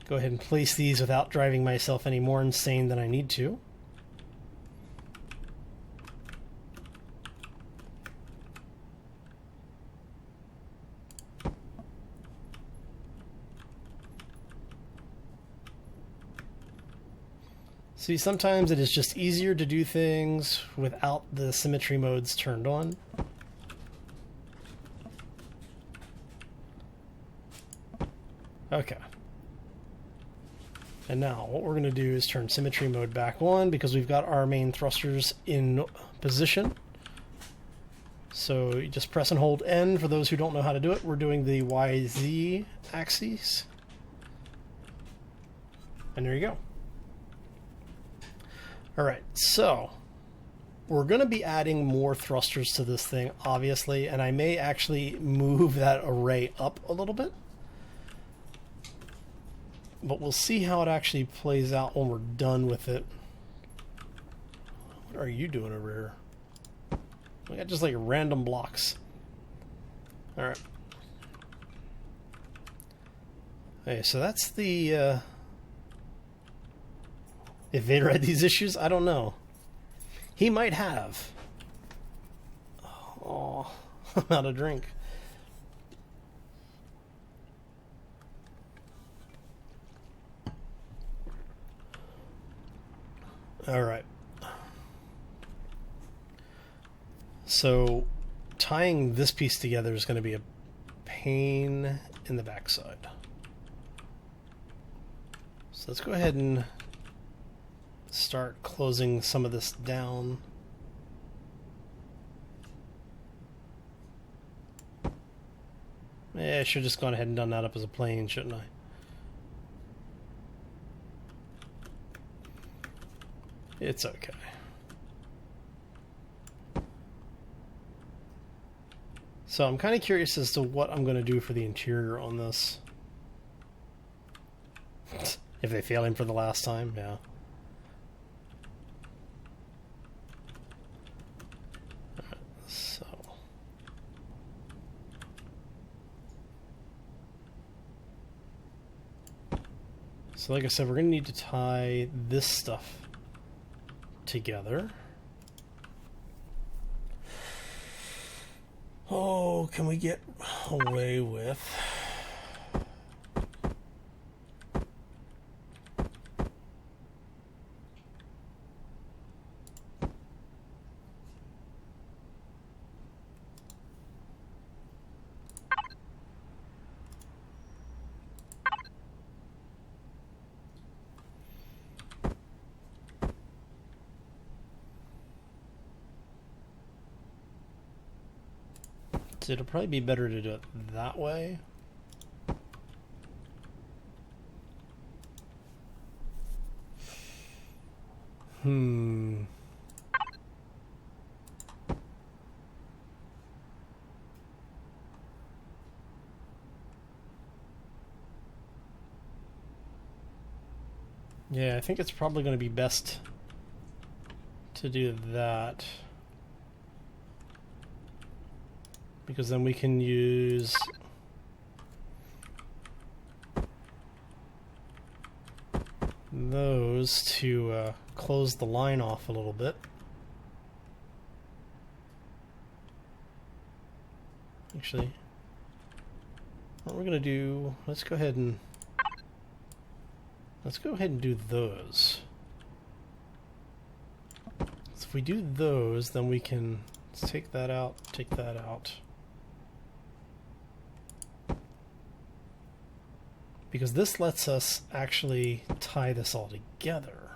go ahead and place these without driving myself any more insane than I need to. See, sometimes it is just easier to do things without the symmetry modes turned on. Okay. And now what we're going to do is turn symmetry mode back on because we've got our main thrusters in position. So you just press and hold N for those who don't know how to do it. We're doing the YZ axes. And there you go. Alright, so we're going to be adding more thrusters to this thing, obviously, and I may actually move that array up a little bit. But we'll see how it actually plays out when we're done with it. What are you doing over here? We got just like random blocks. Alright. Okay, so that's the... If Vader had these issues, I don't know. He might have. Oh, I'm out of drink. Alright. So, tying this piece together is going to be a pain in the backside. So let's go ahead and start closing some of this down. Yeah, I should have just gone ahead and done that up as a plane, shouldn't I? It's okay. So I'm kind of curious as to what I'm going to do for the interior on this. If they fail him for the last time, yeah. So like I said, we're going to need to tie this stuff together. Oh, can we get away with... So it'll probably be better to do it that way. Yeah, I think it's probably going to be best to do that. Because then we can use those to close the line off a little bit. Actually, what we're going to do, let's go ahead and do those. So if we do those, then we can take that out, take that out. Because this lets us actually tie this all together.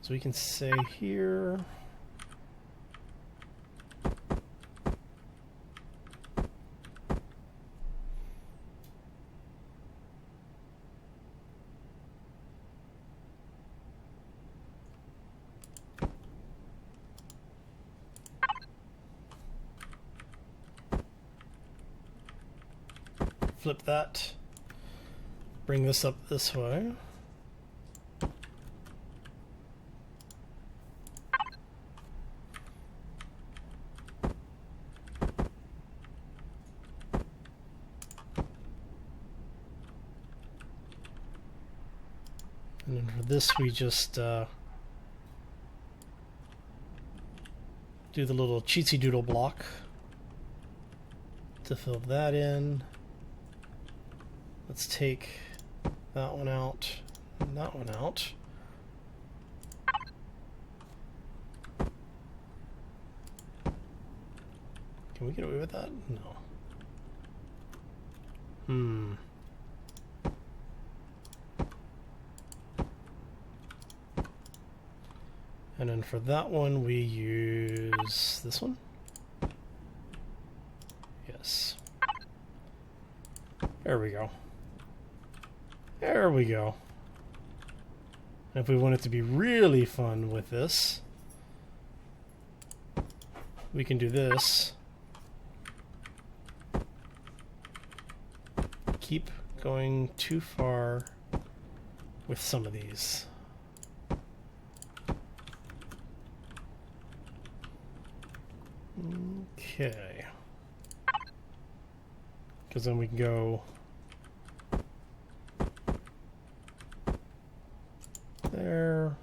So we can say here, flip that. Bring this up this way. And then for this we just do the little cheatsy doodle block to fill that in. Let's take that one out, and that one out. Can we get away with that? No. And then for that one, we use this one. Yes. There we go. There we go. And if we want it to be really fun with this, we can do this. Keep going too far with some of these. Okay. Because then we can go there.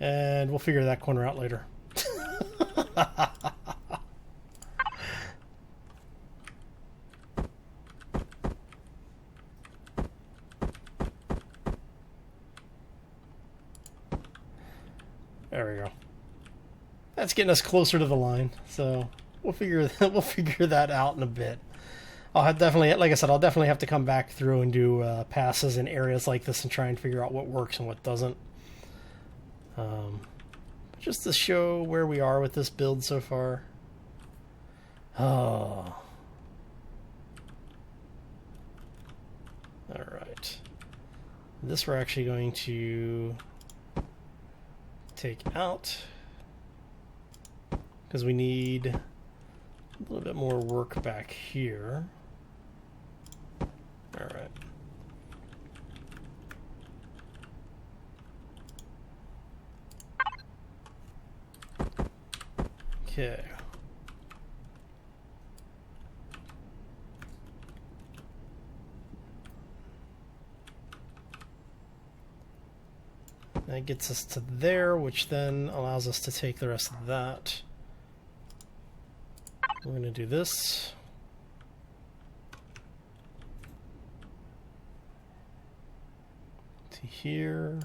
And we'll figure that corner out later. There we go. That's getting us closer to the line, so we'll figure that out in a bit. I'll have definitely, like I said, I'll definitely have to come back through and do passes in areas like this and try and figure out what works and what doesn't. Just to show where we are with this build so far. Oh. Alright. This we're actually going to take out because we need a little bit more work back here. Alright. Okay. That gets us to there, which then allows us to take the rest of that. We're going to do this. To here.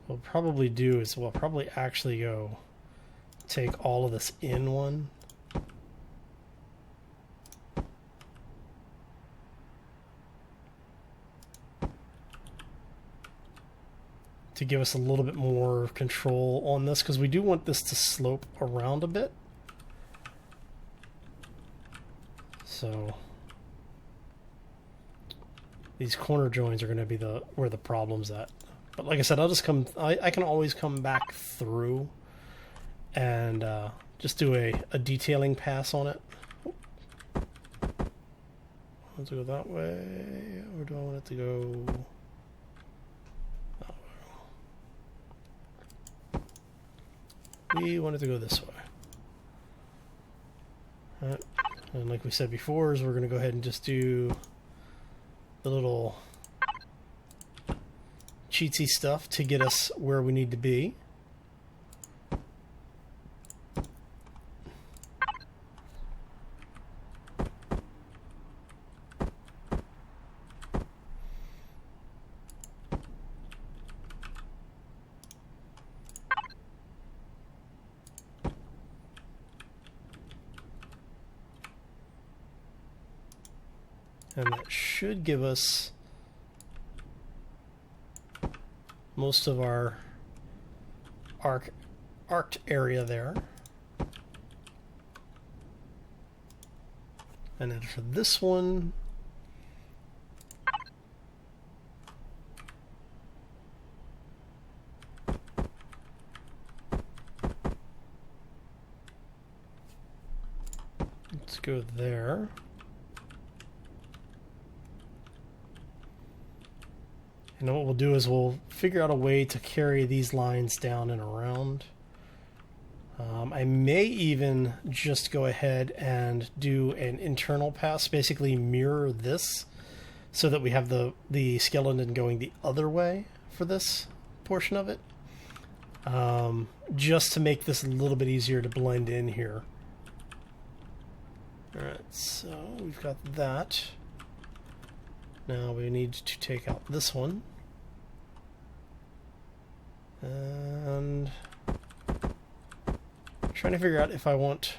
What we'll probably do is we'll probably actually go take all of this in one. To give us a little bit more control on this, because we do want this to slope around a bit. So these corner joins are going to be where the problem's at. But like I said, I'll just I can always come back through and just do a detailing pass on it. Want to go that way, or do I want it to go that way? We want it to go this way. All right. And like we said before, is we're going to go ahead and just do the little cheatsy stuff to get us where we need to be. And that should give us most of our arced area there. And then for this one, let's go there. And what we'll do is we'll figure out a way to carry these lines down and around. I may even just go ahead and do an internal pass, basically mirror this, so that we have the skeleton going the other way for this portion of it. Just to make this a little bit easier to blend in here. Alright, so we've got that. Now we need to take out this one. And I'm trying to figure out if I want...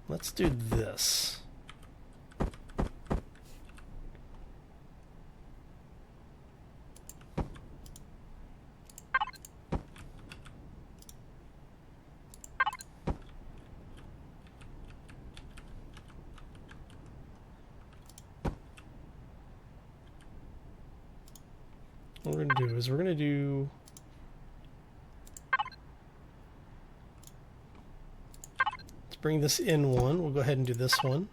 Let's do this. What we're going to do is we're going to do... Let's bring this in one. We'll go ahead and do this one.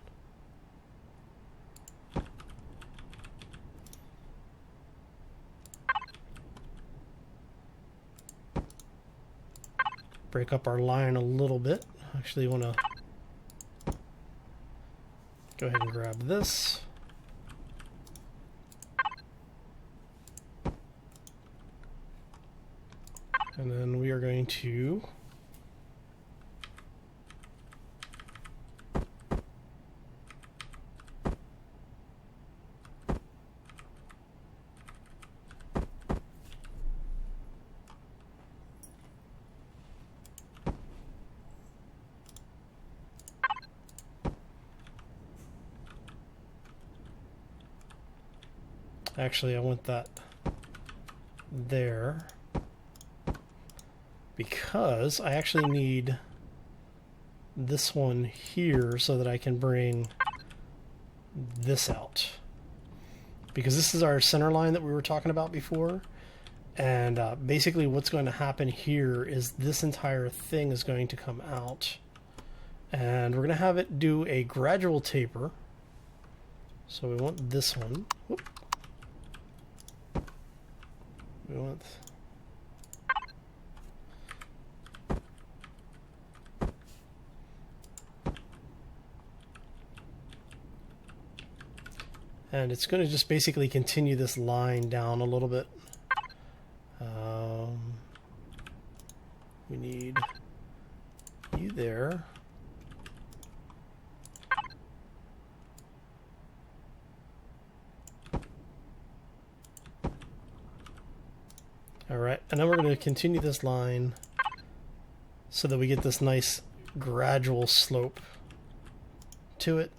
Break up our line a little bit. Actually, want to go ahead and grab this. And then we are going to actually, I want that there. Because I actually need this one here so that I can bring this out. Because this is our center line that we were talking about before. And basically what's going to happen here is this entire thing is going to come out. And we're going to have it do a gradual taper. So we want this one. Whoop. We want... And it's going to just basically continue this line down a little bit. We need you there. Alright, and then we're going to continue this line so that we get this nice gradual slope to it.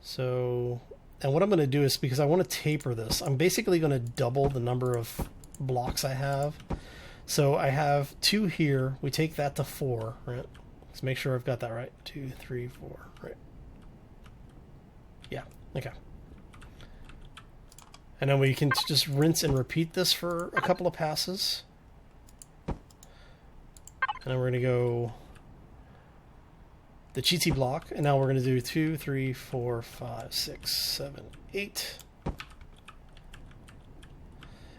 So, and what I'm going to do is, because I want to taper this, I'm basically going to double the number of blocks I have. So I have 2 here, we take that to 4, right? Let's make sure I've got that right. 2, 3, 4, right? Yeah, okay. And then we can just rinse and repeat this for a couple of passes. And then we're going to go the cheatsy block, and now we're going to do 2, 3, 4, 5, 6, 7, 8.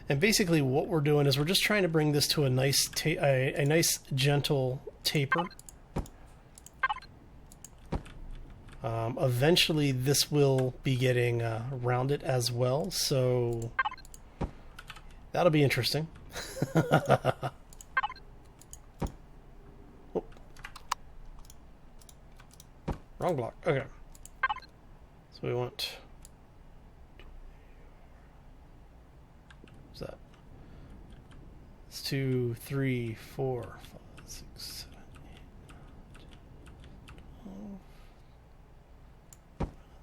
And basically what we're doing is we're just trying to bring this to a nice, a nice gentle taper. Eventually this will be getting rounded as well, so that'll be interesting. Wrong block. Okay. So we want... What's that? It's 2, 3, 4, 5, 6, 7, 8, 9, 10, 12.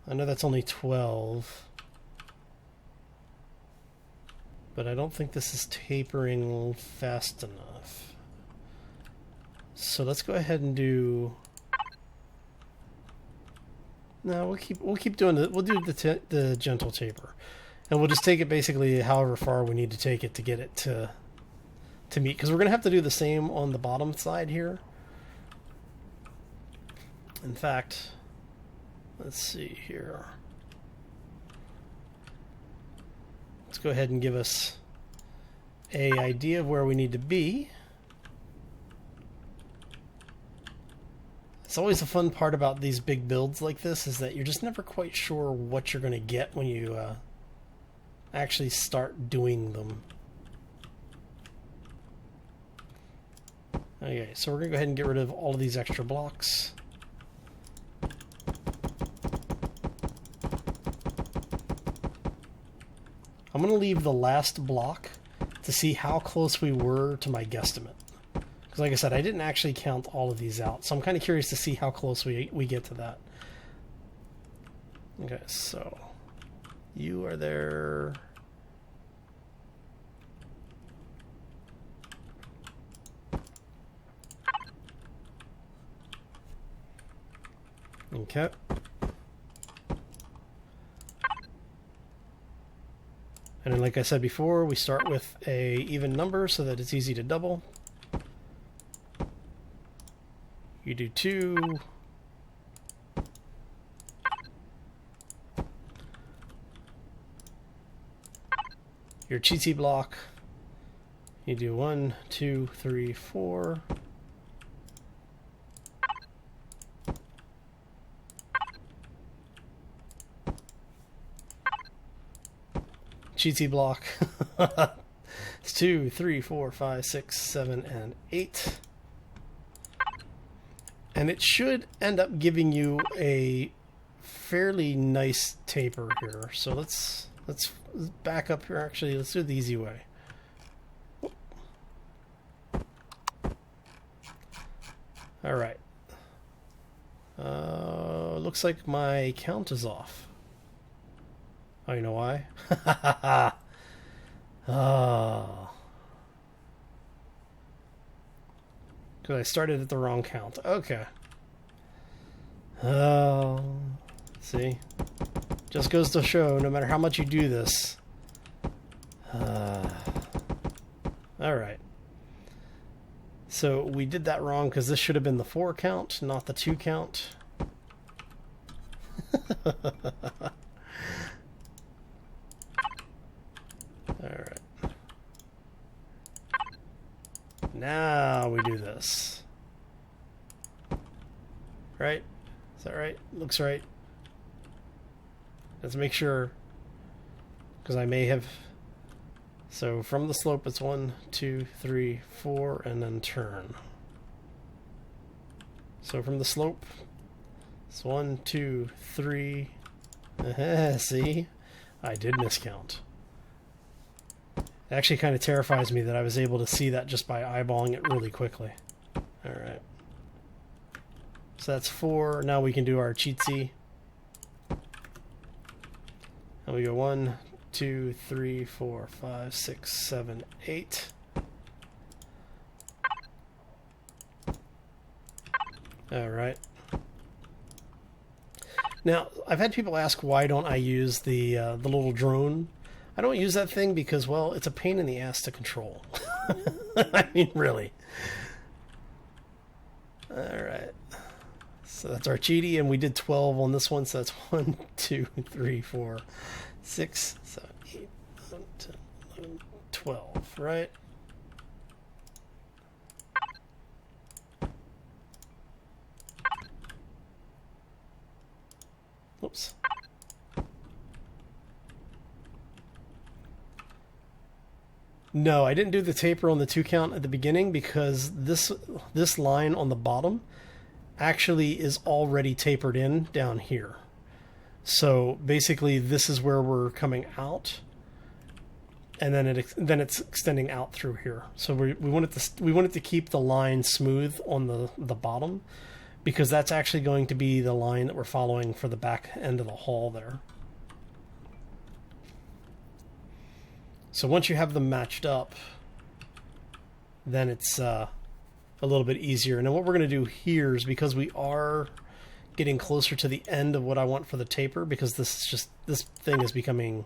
I know that's only 12. But I don't think this is tapering fast enough. So let's go ahead and do... No, we'll keep doing it. We'll do the gentle taper, and we'll just take it basically however far we need to take it to get it to meet. Because we're gonna have to do the same on the bottom side here. In fact, let's see here. Let's go ahead and give us an idea of where we need to be. It's always a fun part about these big builds like this, is that you're just never quite sure what you're going to get when you actually start doing them. Okay, so we're going to go ahead and get rid of all of these extra blocks. I'm going to leave the last block to see how close we were to my guesstimate. Because like I said, I didn't actually count all of these out, so I'm kind of curious to see how close we get to that. Okay, so you are there. Okay. And then, like I said before, we start with a even number so that it's easy to double. You do 2. Your cheatsy block. You do 1, 2, 3, 4. Cheatsy block. It's 2, 3, 4, 5, 6, 7, and 8. And it should end up giving you a fairly nice taper here. So let's back up here. Actually, let's do it the easy way. All right. Looks like my count is off. Oh, you know why? Oh. Because I started at the wrong count. Okay. Oh. See? Just goes to show, no matter how much you do this. Alright. So we did that wrong because this should have been the 4 count, not the 2 count. Alright. Now we do this. Right? Is that right? Looks right. Let's make sure, because I may have... So from the slope it's 1, 2, 3, 4, and then turn. So from the slope, it's 1, 2, 3. See? I did miscount. It actually kind of terrifies me that I was able to see that just by eyeballing it really quickly. Alright. So that's 4. Now we can do our cheatsy. And we go 1, 2, 3, 4, 5, 6, 7, 8. Alright. Now, I've had people ask why don't I use the little drone. I don't use that thing because, well, it's a pain in the ass to control. I mean, really. Alright. So that's our cheaty, and we did 12 on this one, so that's 1, 2, 3, 4, 6, 7, 8, 9, 10, 11, 12, right? Oops. No, I didn't do the taper on the 2 count at the beginning because this line on the bottom actually is already tapered in down here. So basically this is where we're coming out, and then it's extending out through here. So we wanted to keep the line smooth on the bottom, because that's actually going to be the line that we're following for the back end of the hall there. So once you have them matched up, then it's a little bit easier. And then what we're going to do here is, because we are getting closer to the end of what I want for the taper, because this thing is becoming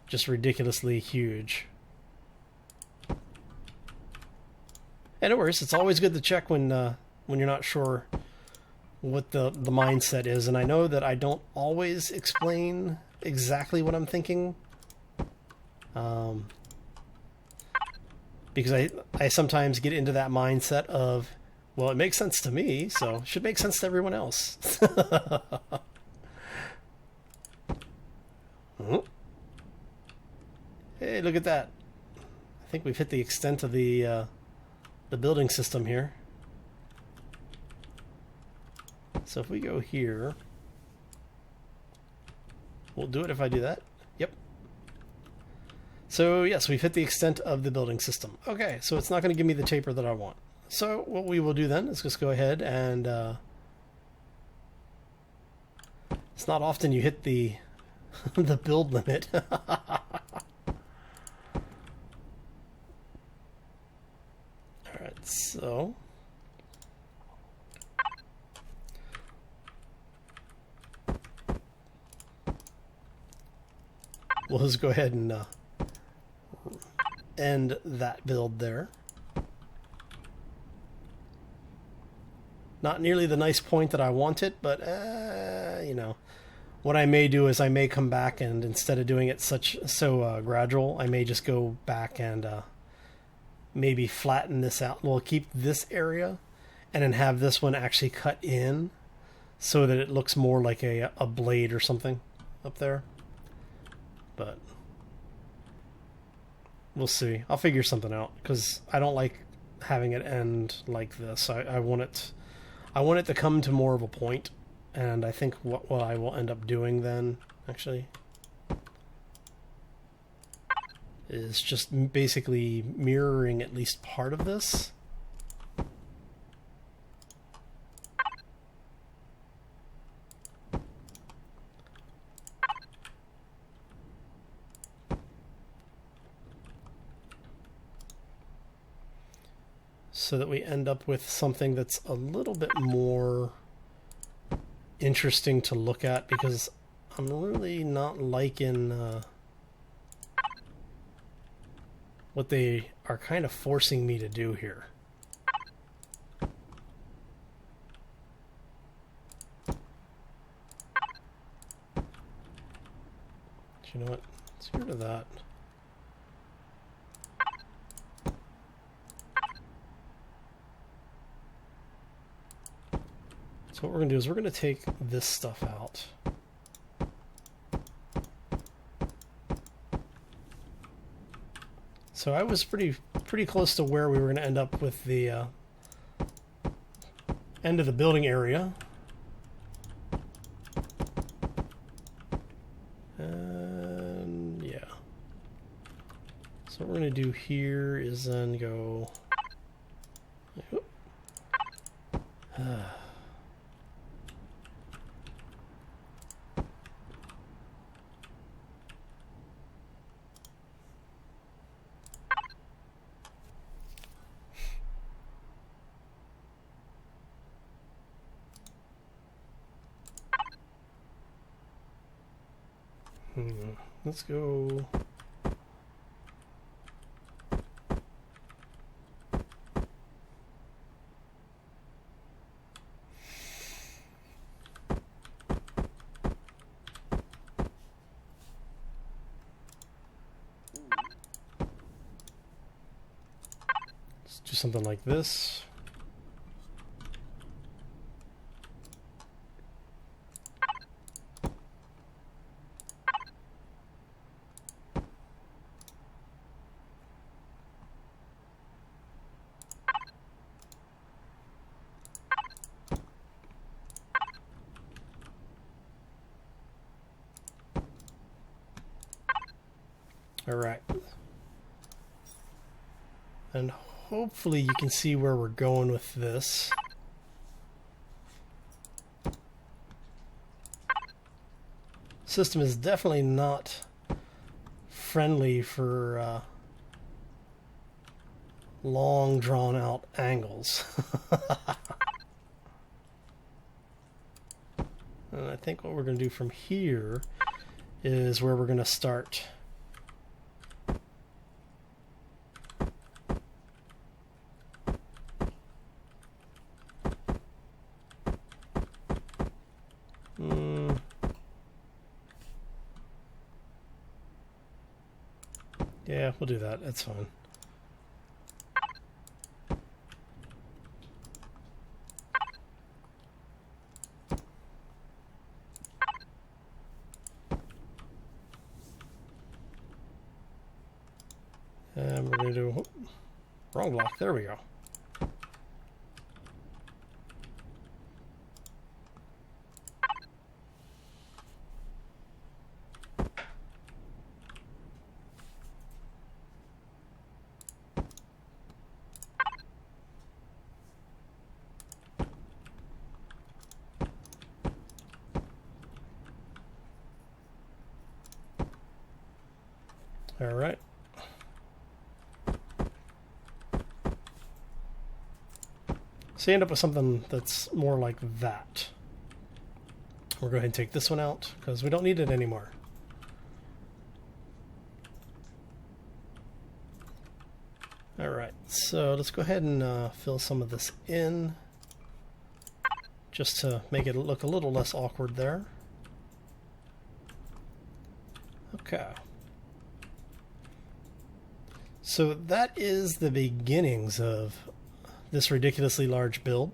just ridiculously huge. And no worries, it's always good to check when you're not sure what the mindset is. And I know that I don't always explain exactly what I'm thinking. Because I sometimes get into that mindset of, well, it makes sense to me, so it should make sense to everyone else. Hey, look at that. I think we've hit the extent of the building system here. So if we go here, we'll do it if I do that. Yep. So yes, we've hit the extent of the building system. Okay, so it's not going to give me the taper that I want. So what we will do then is just go ahead and it's not often you hit the the build limit. Alright, so we'll just go ahead and end that build there. Not nearly the nice point that I wanted, but you know, what I may do is I may come back, and instead of doing it so gradual, I may just go back and maybe flatten this out. We'll keep this area and then have this one actually cut in so that it looks more like a blade or something up there. But we'll see. I'll figure something out, because I don't like having it end like this. I want it to come to more of a point, and I think what I will end up doing then, actually, is just basically mirroring at least part of this. So that we end up with something that's a little bit more interesting to look at, because I'm really not liking what they are kind of forcing me to do here. You know what? Let's get rid of that. So what we're going to do is we're going to take this stuff out. So I was pretty close to where we were going to end up with the end of the building area. And yeah. So what we're do here is then go... Let's go. Let's do something like this. All right. And hopefully you can see where we're going with this. System is definitely not friendly for long drawn out angles. And I think what we're going to do from here is where we're going to start. Yeah, we'll do that. That's fine. And we're going to do... wrong block. There we go. All right. So you end up with something that's more like that. We'll go ahead and take this one out because we don't need it anymore. All right, so let's go ahead and fill some of this in just to make it look a little less awkward there. Okay. So that is the beginnings of this ridiculously large build.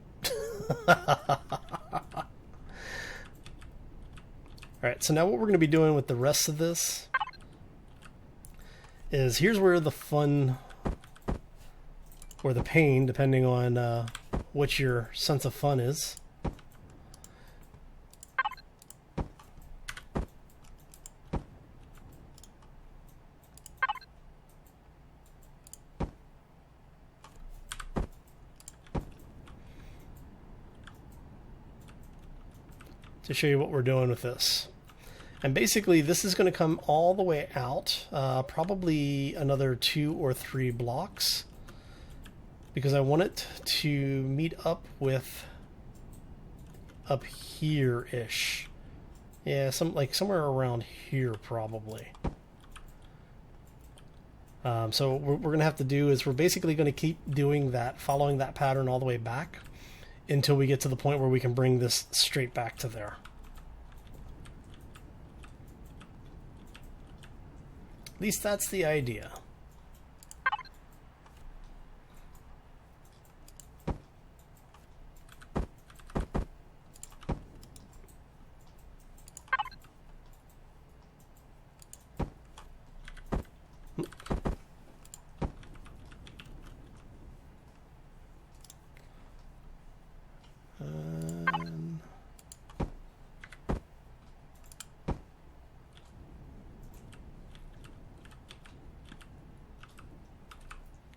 Alright, so now what we're going to be doing with the rest of this is here's where the fun, or the pain, depending on what your sense of fun is. To show you what we're doing with this. And basically this is going to come all the way out, probably another 2 or 3 blocks, because I want it to meet up with up here-ish. Yeah, somewhere around here probably. So what we're going to have to do is we're basically going to keep doing that, following that pattern all the way back until we get to the point where we can bring this straight back to there. At least that's the idea.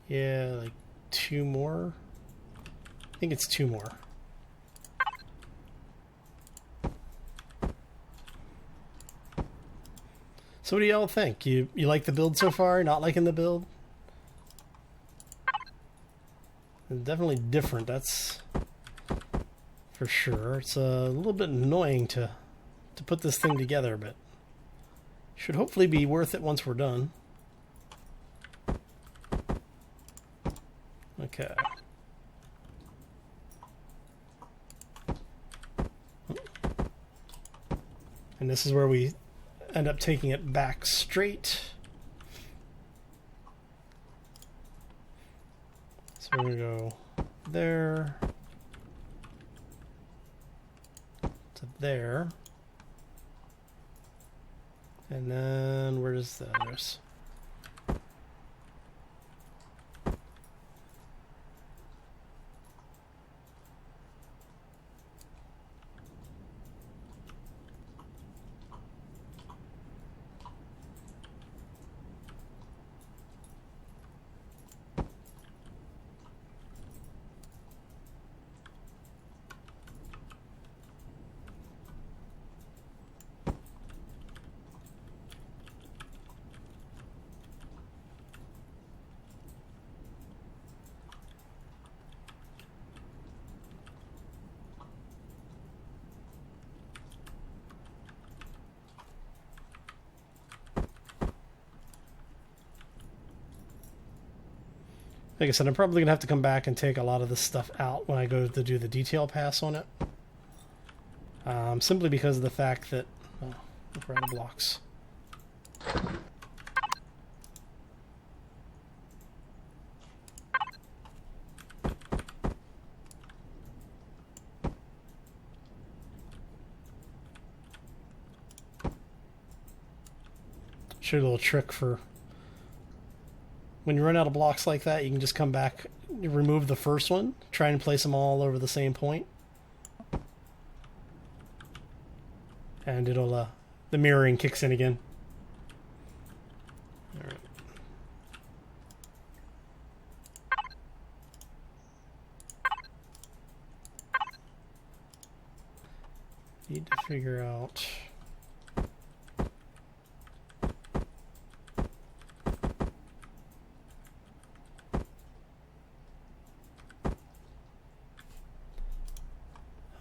Yeah, like 2 more. I think it's 2 more. So what do y'all think? You like the build so far? Not liking the build? It's definitely different, that's for sure. It's a little bit annoying to put this thing together, but should hopefully be worth it once we're done. Okay. And this is where we end up taking it back straight. So we're going to go there to there. And then where does the others? Like I said, I'm probably going to have to come back and take a lot of this stuff out when I go to do the detail pass on it. Simply because of the fact that... Oh, we're out of blocks. Show you a little trick for... When you run out of blocks like that, you can just come back, remove the first one, try and place them all over the same point. And it'll, the mirroring kicks in again. All right. Need to figure out...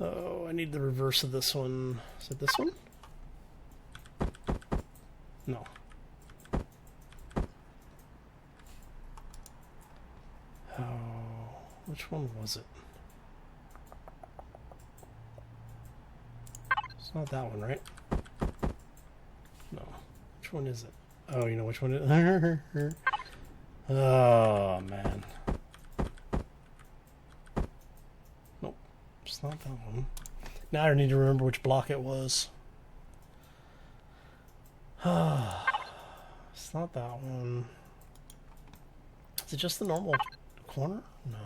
Oh, I need the reverse of this one. Is it this one? No. Oh, which one was it? It's not that one, right? No. Which one is it? Oh, you know which one it is? Oh, man. Nope. It's not that one. Now I need to remember which block it was. It's not that one. Is it just the normal corner? No.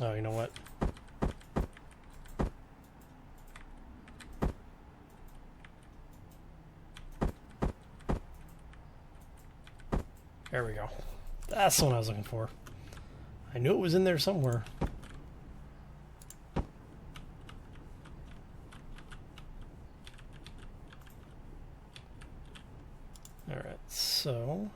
Oh, you know what? There we go. That's the one I was looking for. I knew it was in there somewhere. Alright, so...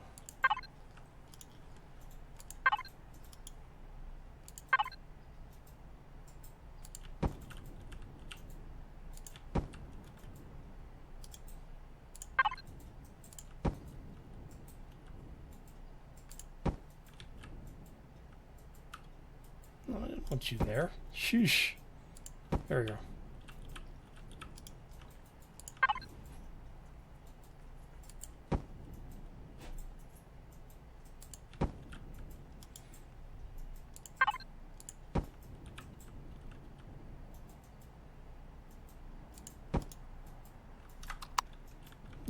I didn't want you there. Shoosh. There we go.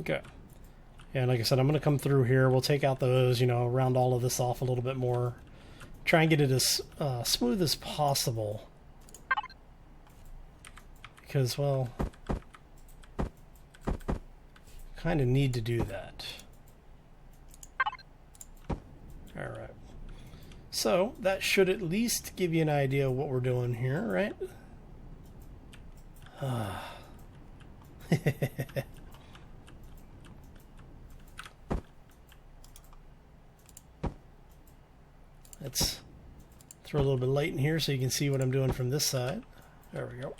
Okay. And like I said, I'm going to come through here. We'll take out those, you know, round all of this off a little bit more. Try and get it as smooth as possible. because, well, kind of need to do that. Alright. So, that should at least give you an idea of what we're doing here, right? Let's throw a little bit of light in here so you can see what I'm doing from this side. There we go.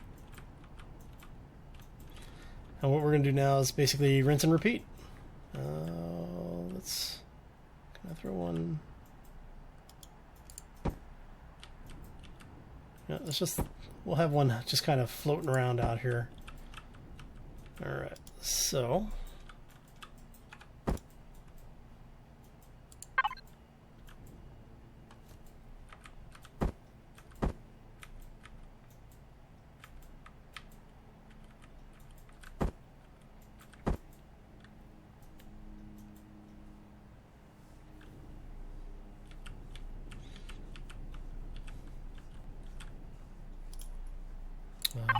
And what we're going to do now is basically rinse and repeat. Let's kind of throw one. Yeah, we'll have one just kind of floating around out here. Alright, so.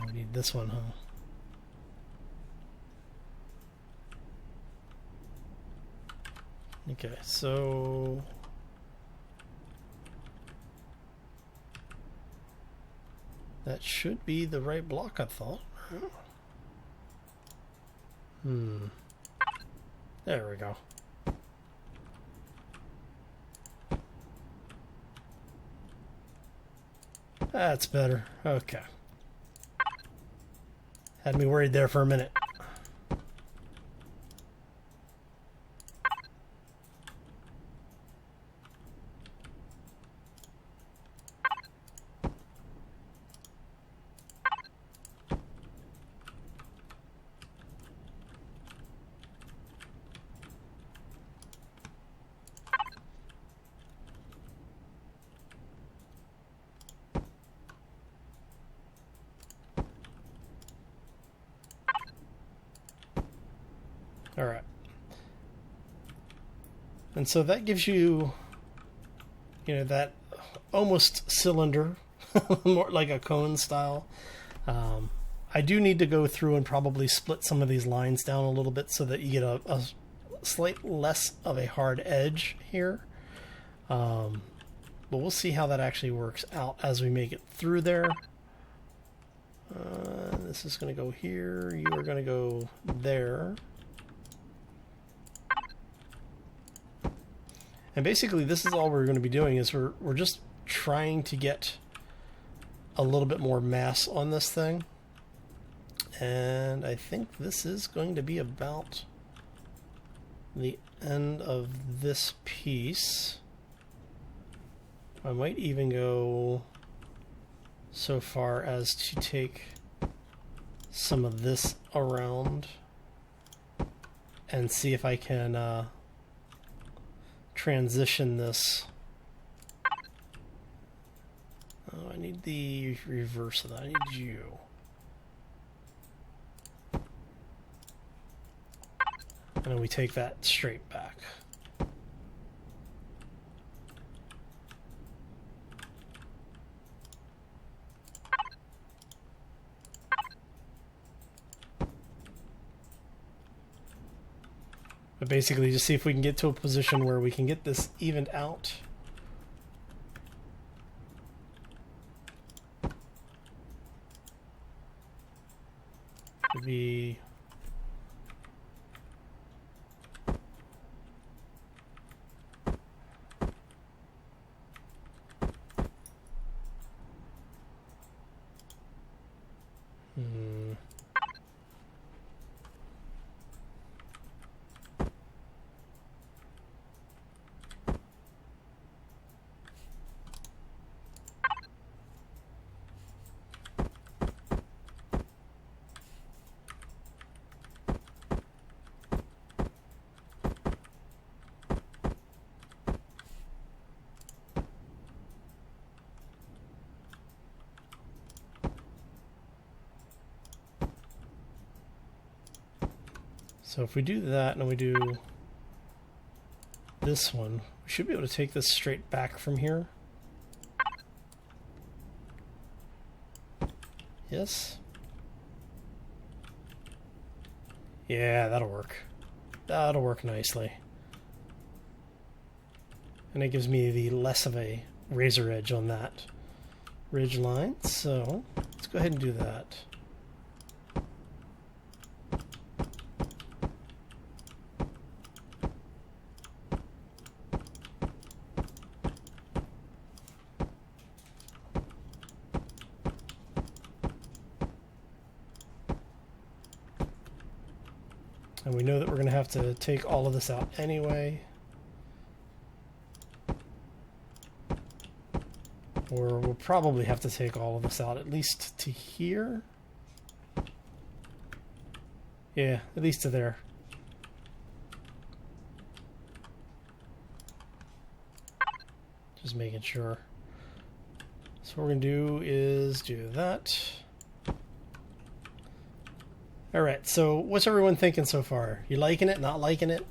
We need this one, huh? Okay, so that should be the right block, I thought. There we go. That's better. Okay. Had me worried there for a minute. All right. And so that gives you, that almost cylinder, more like a cone style. I do need to go through and probably split some of these lines down a little bit so that you get a slight less of a hard edge here. But we'll see how that actually works out as we make it through there. This is going to go here. You are going to go there. And basically this is all we're going to be doing is we're just trying to get a little bit more mass on this thing. And I think this is going to be about the end of this piece. I might even go so far as to take some of this around and see if I can transition this. Oh, I need the reverse of that. I need you. And then we take that straight back. But basically just see if we can get to a position where we can get this evened out. Could be so if we do that and we do this one, we should be able to take this straight back from here. Yes. Yeah, that'll work. That'll work nicely. And it gives me the less of a razor edge on that ridge line. So let's go ahead and do that. And we know that we're going to have to take all of this out anyway. Or we'll probably have to take all of this out, at least to here. Yeah, at least to there. Just making sure. So what we're going to do is do that. Alright, so what's everyone thinking so far? You liking it, not liking it?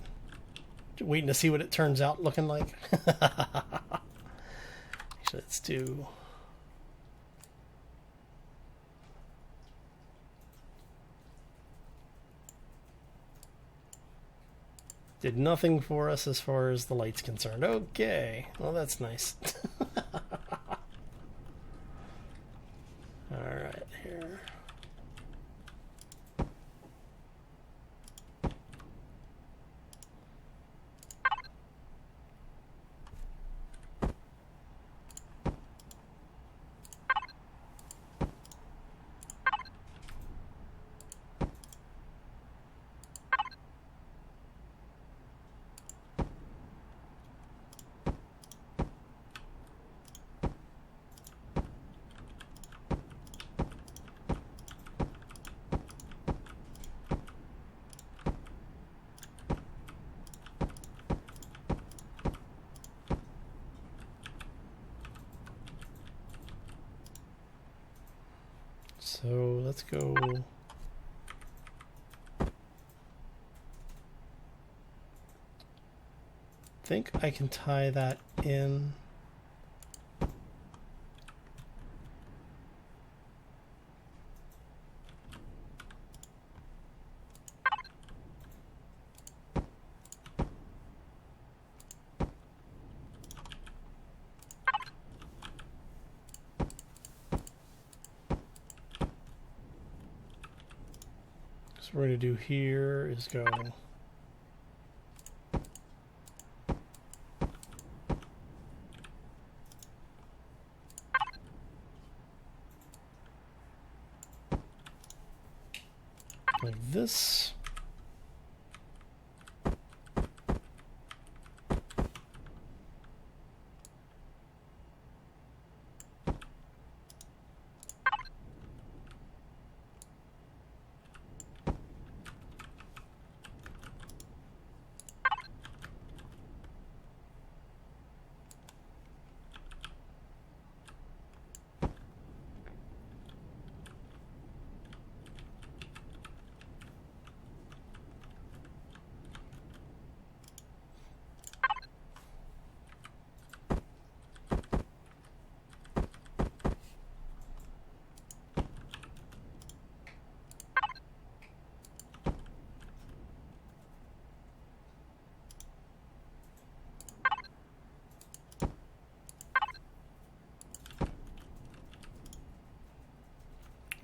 Waiting to see what it turns out looking like? Actually, let's do... Did nothing for us as far as the light's concerned. Okay, well that's nice. Alright, here. So let's go. I think I can tie that in. So what we're going to do here is go like this.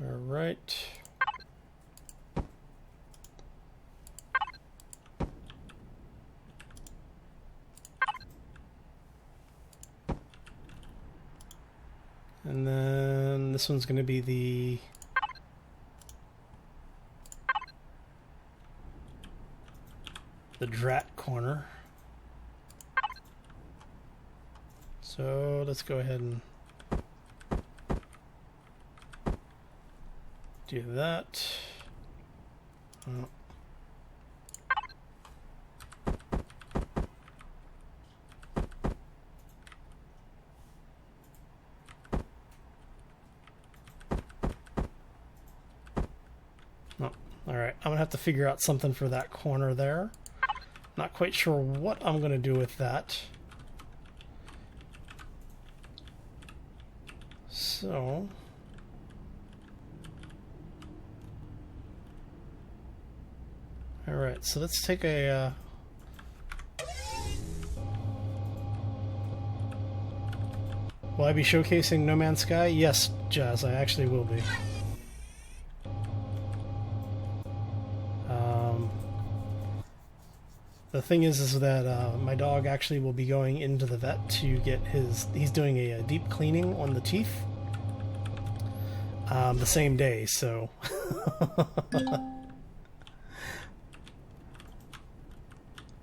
All right. And then this one's going to be the drat corner. So let's go ahead and do that. Oh. Oh, all right, I'm gonna have to figure out something for that corner there. Not quite sure what I'm gonna do with that. So Alright, so let's take a... Will I be showcasing No Man's Sky? Yes, Jazz, I actually will be. The thing is that my dog actually will be going into the vet to get his... He's doing a deep cleaning on the teeth the same day, so...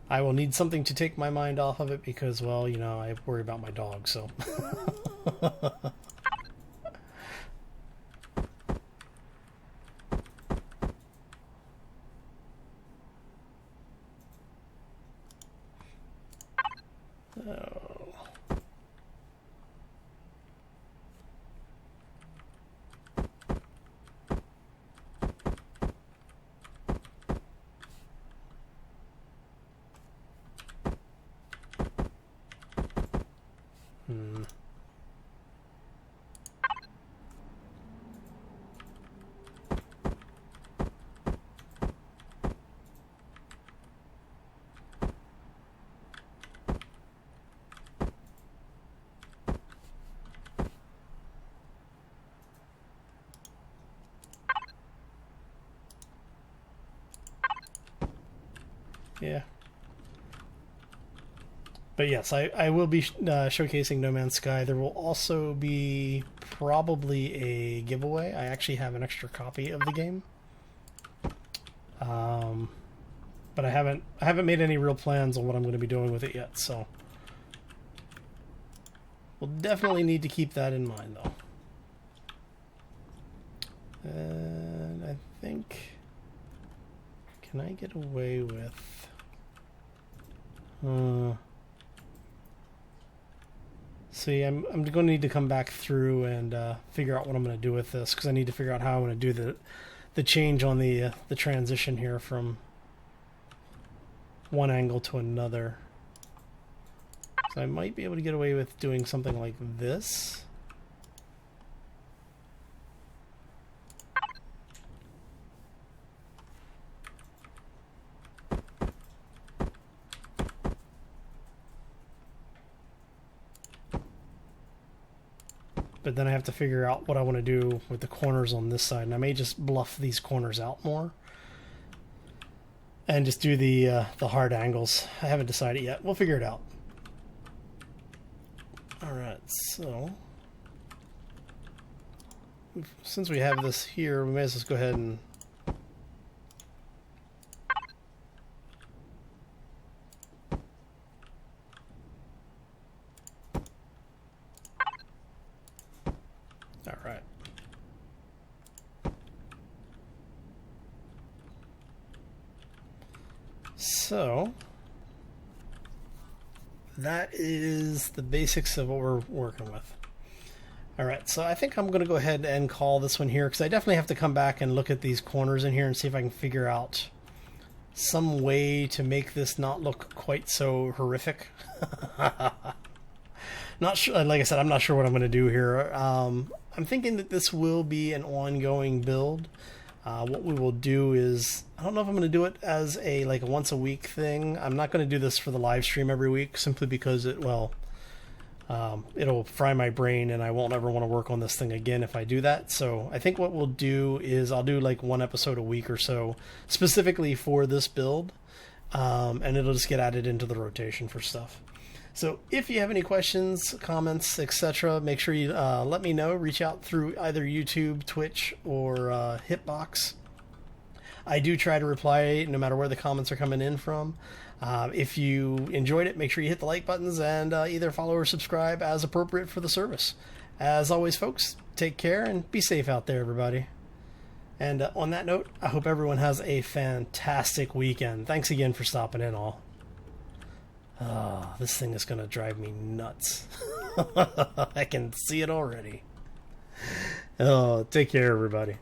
I will need something to take my mind off of it because, well, you know, I worry about my dog, so... Yeah. But yes, I will be showcasing No Man's Sky. There will also be probably a giveaway. I actually have an extra copy of the game. But I haven't made any real plans on what I'm going to be doing with it yet, so we'll definitely need to keep that in mind, though. And I think... Can I get away with... See, I'm going to need to come back through and figure out what I'm going to do with this, because I need to figure out how I'm going to do the change on the transition here from one angle to another. So I might be able to get away with doing something like this. But then I have to figure out what I want to do with the corners on this side. And I may just bluff these corners out more. And just do the hard angles. I haven't decided yet. We'll figure it out. Alright, so... Since we have this here, we may as well go ahead and... Alright. So, that is the basics of what we're working with. Alright, so I think I'm going to go ahead and call this one here, because I definitely have to come back and look at these corners in here and see if I can figure out some way to make this not look quite so horrific. Not sure, like I said, I'm not sure what I'm going to do here. I'm thinking that this will be an ongoing build. What we will do is, I don't know if I'm going to do it as a once a week thing. I'm not going to do this for the live stream every week, simply because it'll fry my brain and I won't ever want to work on this thing again if I do that. So I think what we'll do is I'll do like one episode a week or so specifically for this build, and it'll just get added into the rotation for stuff. So if you have any questions, comments, etc., make sure you let me know. Reach out through either YouTube, Twitch, or Hitbox. I do try to reply no matter where the comments are coming in from. If you enjoyed it, make sure you hit the like buttons and either follow or subscribe as appropriate for the service. As always, folks, take care and be safe out there, everybody. And on that note, I hope everyone has a fantastic weekend. Thanks again for stopping in, all. This thing is going to drive me nuts. I can see it already. Take care, everybody.